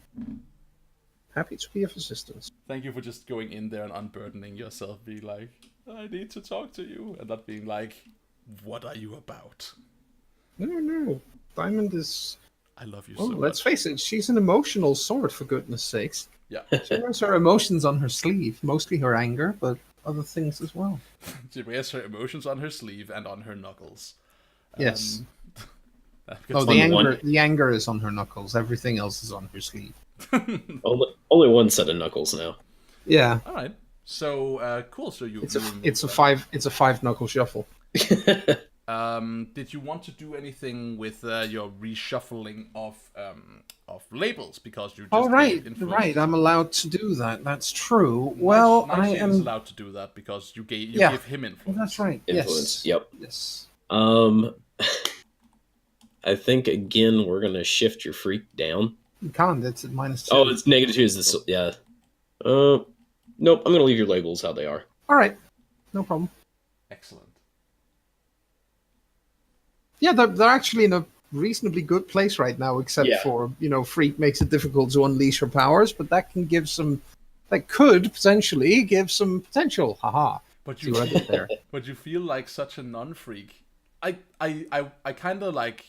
Happy to be of assistance. Thank you for just going in there and unburdening yourself, being like, I need to talk to you, and not being like, what are you about? No. Diamond is... I love you so much. Let's face it, she's an emotional sort, for goodness sakes. Yeah. She wears her emotions on her sleeve, mostly her anger, but other things as well. She wears her emotions on her sleeve and on her knuckles. Yes. The anger is on her knuckles. Everything else is on her sleeve. only one set of knuckles now. Yeah. All right. So cool. So it's a five knuckle shuffle. Did you want to do anything with your reshuffling of labels because you just right. I'm allowed to do that. That's true. Well, I am allowed to do that because you give him influence. Oh, that's right. Influence. Yes. Yep. Yes. I think again we're gonna shift your freak down. You can't. It's at -2. Oh, it's -2. Is this? Yeah. Nope. I'm gonna leave your labels how they are. All right. No problem. Excellent. Yeah, they're actually in a reasonably good place right now, except for, Freak makes it difficult to unleash her powers, but that could potentially give some potential. Haha. But but you feel like such a non-freak. I kind of like.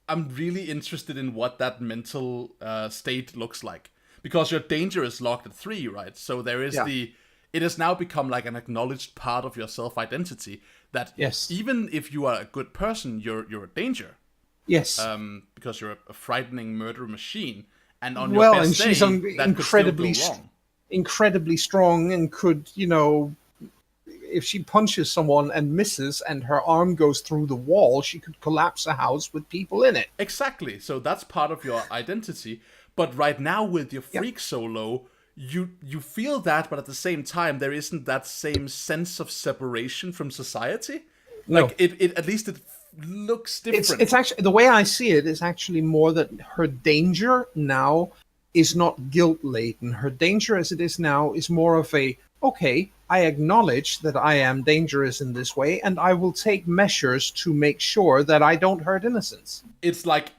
I'm really interested in what that mental state looks like because your danger is locked at 3, right? So there is it has now become like an acknowledged part of your self-identity that even if you are a good person, you're a danger. Yes. Because you're a frightening murder machine, and on your best day, she's incredibly strong and could, if she punches someone and misses and her arm goes through the wall, she could collapse a house with people in it. Exactly. So that's part of your identity. But right now with your freak solo, you feel that, but at the same time, there isn't that same sense of separation from society. No. Like it at least it looks different. It's actually, the way I see it is actually more that her danger now is not guilt-laden. Her danger as it is now is more of a, okay, I acknowledge that I am dangerous in this way, and I will take measures to make sure that I don't hurt innocents. It's like,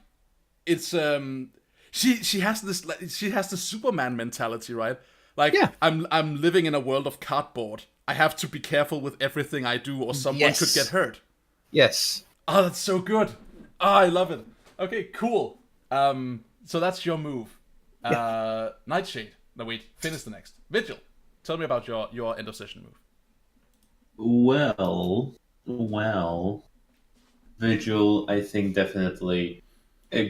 she has the Superman mentality, right? Like, I'm living in a world of cardboard. I have to be careful with everything I do, or someone could get hurt. Yes. Oh, that's so good. Oh, I love it. Okay, cool. So that's your move. Nightshade. No, wait. Finish the next. Vigil. Tell me about your end of session move. Well, Vigil, I think definitely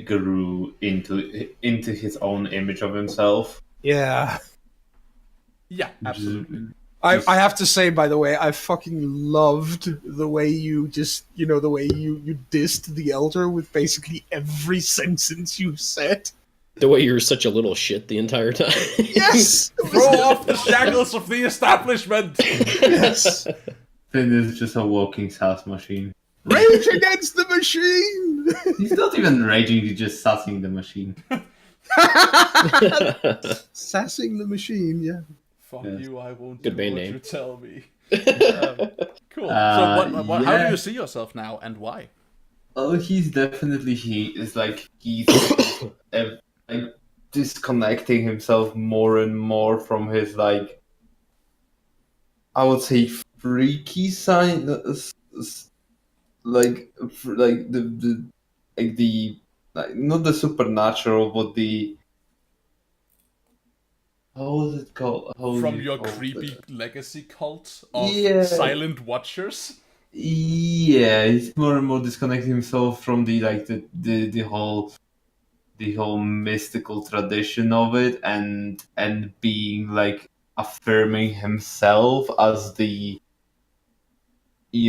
grew into his own image of himself. Yeah. Yeah, absolutely. I have to say, by the way, I fucking loved the way you just, the way you dissed the Elder with basically every sentence you said. The way you're such a little shit the entire time. Yes! Throw off the shackles of the establishment! Yes! Finn is just a walking sass machine. Rage against the machine! He's not even raging, he's just sassing the machine. Sassing the machine, yeah. Fuck Yes. you, I won't Good do band what name. you tell me. Cool. So how do yeah. you see yourself now, and why? Oh, he's like disconnecting himself more and more from his like, I would say, freaky side, not the supernatural, but the, how was it called? From your creepy legacy cult of Yeah. silent watchers? Yeah, he's more and more disconnecting himself from the whole mystical tradition of it, and being like affirming himself as the, I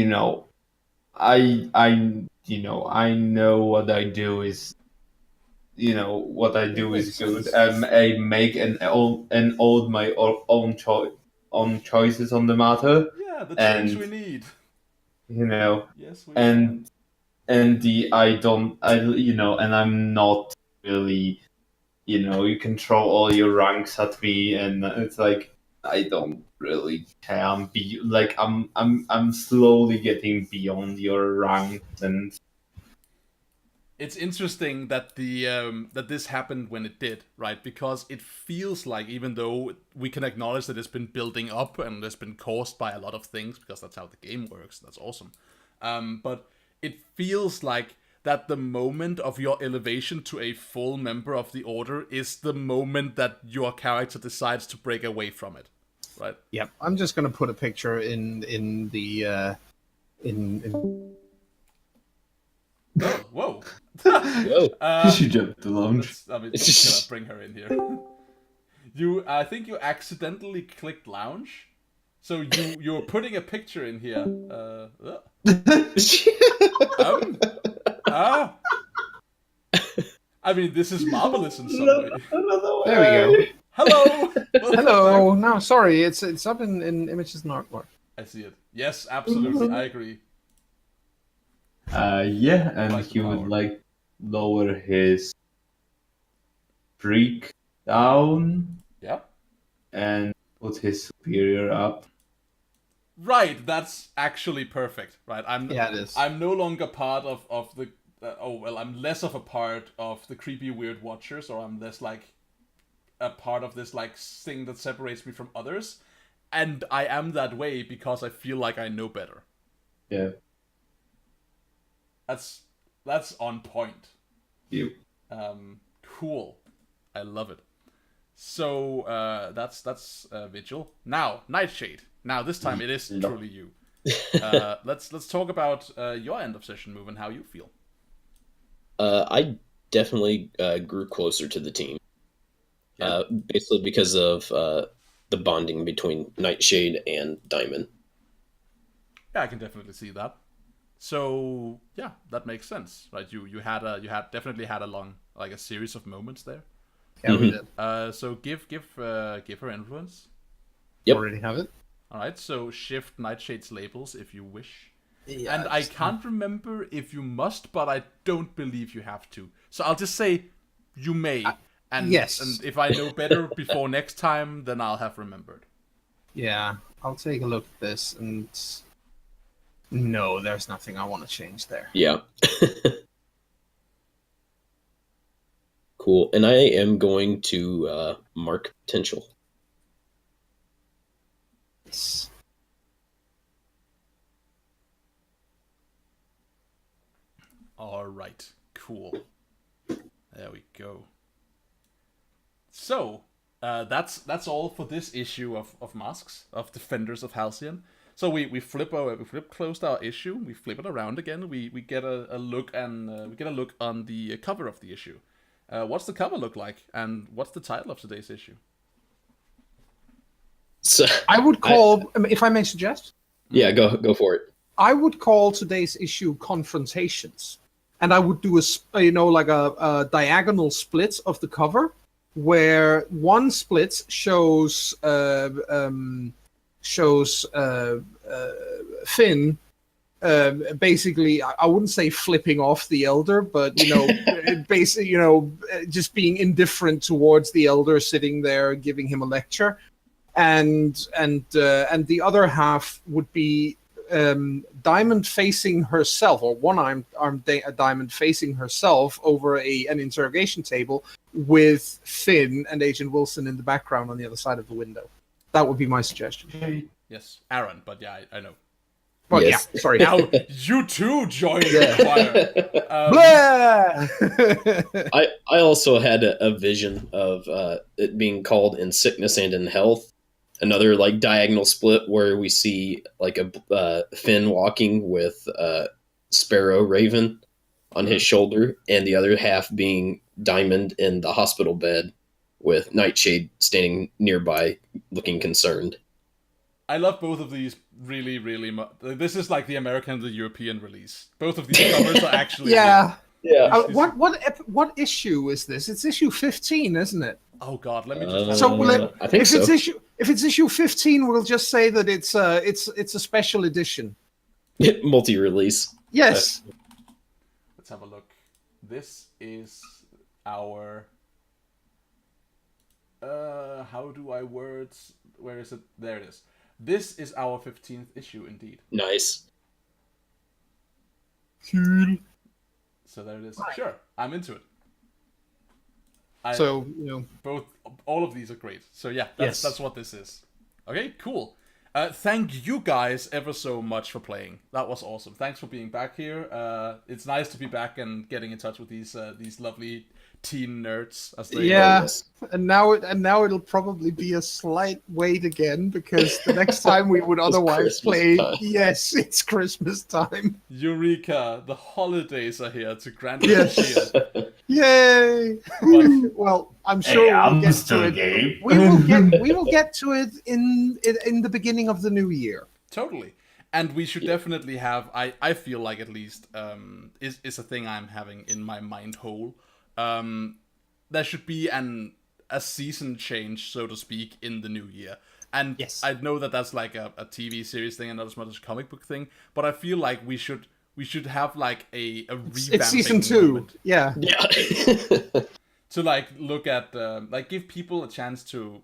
know what I do is, makes good, sense. and I make and own my own choices on the matter, Yeah, the change and we need. Yes, we and and I'm not really, you can throw all your ranks at me, and it's like, I don't really care. I'm slowly getting beyond your ranks, and It's interesting that that this happened when it did, right? Because it feels like, even though we can acknowledge that it's been building up and it's been caused by a lot of things, because that's how the game works. That's awesome. But it feels like that the moment of your elevation to a full member of the Order is the moment that your character decides to break away from it, right? Yep. I'm just gonna put a picture in the in Oh, whoa. Whoa. she jumped the lounge. Just gonna bring her in here. I think you accidentally clicked lounge. So you're putting a picture in here. I mean, this is marvelous in some way. There we go. Hello. Hello. No, sorry, it's up in images and artwork. I see it. Yes, absolutely. I agree. Yeah, and Like the he would power. like lower his freak down Yeah. and put his superior up. Right. That's actually perfect. Right. Yeah, it is. I'm no longer part of the. I'm less of a part of the creepy weird watchers, or I'm less like a part of this like thing that separates me from others, and I am that way because I feel like I know better. Yeah. That's on point. You. Cool. I love it. So that's Vigil. Now Nightshade. Now this time it is truly you. Let's talk about your end of session move and how you feel. I definitely grew closer to the team. Basically because of the bonding between Nightshade and Diamond. Yeah, I can definitely see that. So yeah, that makes sense, right? You definitely had a series of moments there. Yeah, we did. So give her influence. Yep. Already have it. All right. So shift Nightshade's labels if you wish. Yeah, And I can't remember if you must, but I don't believe you have to. So I'll just say you may. And yes. And if I know better before next time, then I'll have remembered. Yeah, I'll take a look at this, and no, there's nothing I want to change there. Yeah. Cool. And I am going to mark potential. Yes. All right. Cool. There we go. So that's all for this issue of Masks of Defenders of Halcyon. So we flip closed our issue. We flip it around again. We get a look and we get a look on the cover of the issue. What's the cover look like, and what's the title of today's issue? So I would call, if I may suggest. Yeah, go for it. I would call today's issue Confrontations, and I would do a diagonal split of the cover, where one split shows Finn. Basically, I wouldn't say flipping off the elder, but basically, just being indifferent towards the elder sitting there giving him a lecture, and the other half would be Diamond facing herself, or one arm Diamond facing herself over an interrogation table with Finn and Agent Wilson in the background on the other side of the window. That would be my suggestion. Yes, Aaron, but yeah, I know. Well, Yes. yeah, sorry. Now you too join the choir. Blah! I also had a vision of it being called In Sickness and in Health. Another like diagonal split where we see like a Finn walking with Sparrow Raven on his shoulder, and the other half being Diamond in the hospital bed with Nightshade standing nearby looking concerned. I love both of these really, really much. This is like the American and the European release. Both of these covers are actually Yeah. Yeah. What issue is this? It's issue 15, isn't it? Oh God, let me just. I think so. If it's issue 15, we'll just say that it's a special edition. Multi-release. Yes. Let's have a look. This is our. How do I words? Where is it? There it is. This is our 15th issue, indeed. Nice. So there it is. Sure, I'm into it. All of these are great. So yeah, that's what this is. Okay, cool. Thank you guys ever so much for playing. That was awesome. Thanks for being back here. It's nice to be back and getting in touch with these lovely teen nerds, as they and now it'll probably be a slight wait again, because the next time we would otherwise play, yes, it's Christmas time. Eureka! The holidays are here to grant us cheer. Yay! Well, I'm sure we'll get to it. We will get to it in the beginning of the new year. Totally. And we should definitely have, I feel like at least, is a thing I'm having in my mind hole. There should be a season change, so to speak, in the new year. And yes. I know that that's like a TV series thing and not as much as a comic book thing, but I feel like we should have like a revamping It's season 2. moment. Yeah. To like look at like give people a chance to,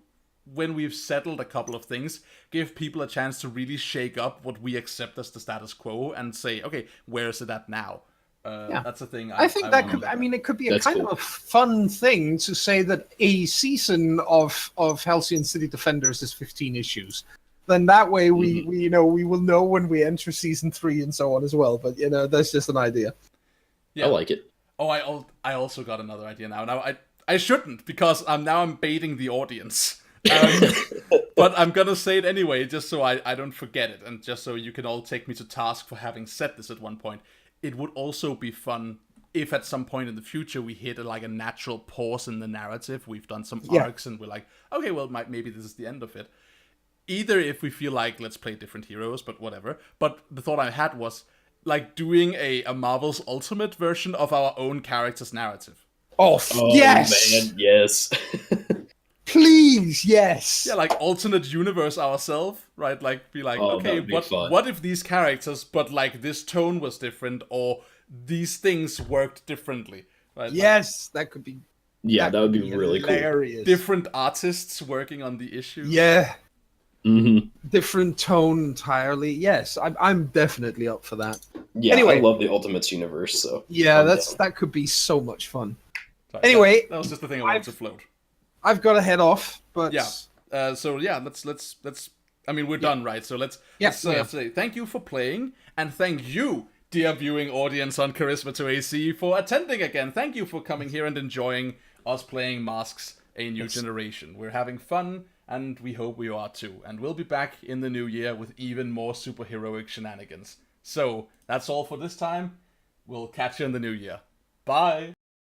when we've settled a couple of things, give people a chance to really shake up what we accept as the status quo and say, okay, where is it at now? That's a thing. I think that could. I mean, it could be a kind of a fun thing to say that a season of Halcyon City Defenders is 15 issues. Then that way we will know when we enter season 3 and so on as well. But that's just an idea. Yeah, I like it. Oh, I also got another idea now. Now I shouldn't, because I'm baiting the audience. But I'm gonna say it anyway, just so I don't forget it, and just so you can all take me to task for having said this at one point. It would also be fun if at some point in the future we hit a natural pause in the narrative. We've done some arcs and we're like, okay, well, maybe this is the end of it. Either if we feel like, let's play different heroes, but whatever. But the thought I had was like doing a Marvel's Ultimate version of our own character's narrative. Oh yes! Man, yes. Please, yes. Yeah, like alternate universe ourselves, right? Like be like, okay, what if these characters, but like this tone was different, or these things worked differently, right? Yes, that could be. Yeah, that would be really hilarious. Cool. Different artists working on the issue. Yeah. Mm-hmm. Different tone entirely. Yes, I'm definitely up for that. Yeah, anyway, I love the Ultimates universe. So yeah, that could be so much fun. Sorry, anyway, that was just the thing I wanted to float. I've got to head off, but yeah. So yeah, let's. I mean, we're done, right? So let's say thank you for playing, and thank you, dear viewing audience on CharismaToAC, for attending again. Thank you for coming here and enjoying us playing Masks: A New Generation. We're having fun, and we hope you are too. And we'll be back in the new year with even more superheroic shenanigans. So, that's all for this time. We'll catch you in the new year. Bye!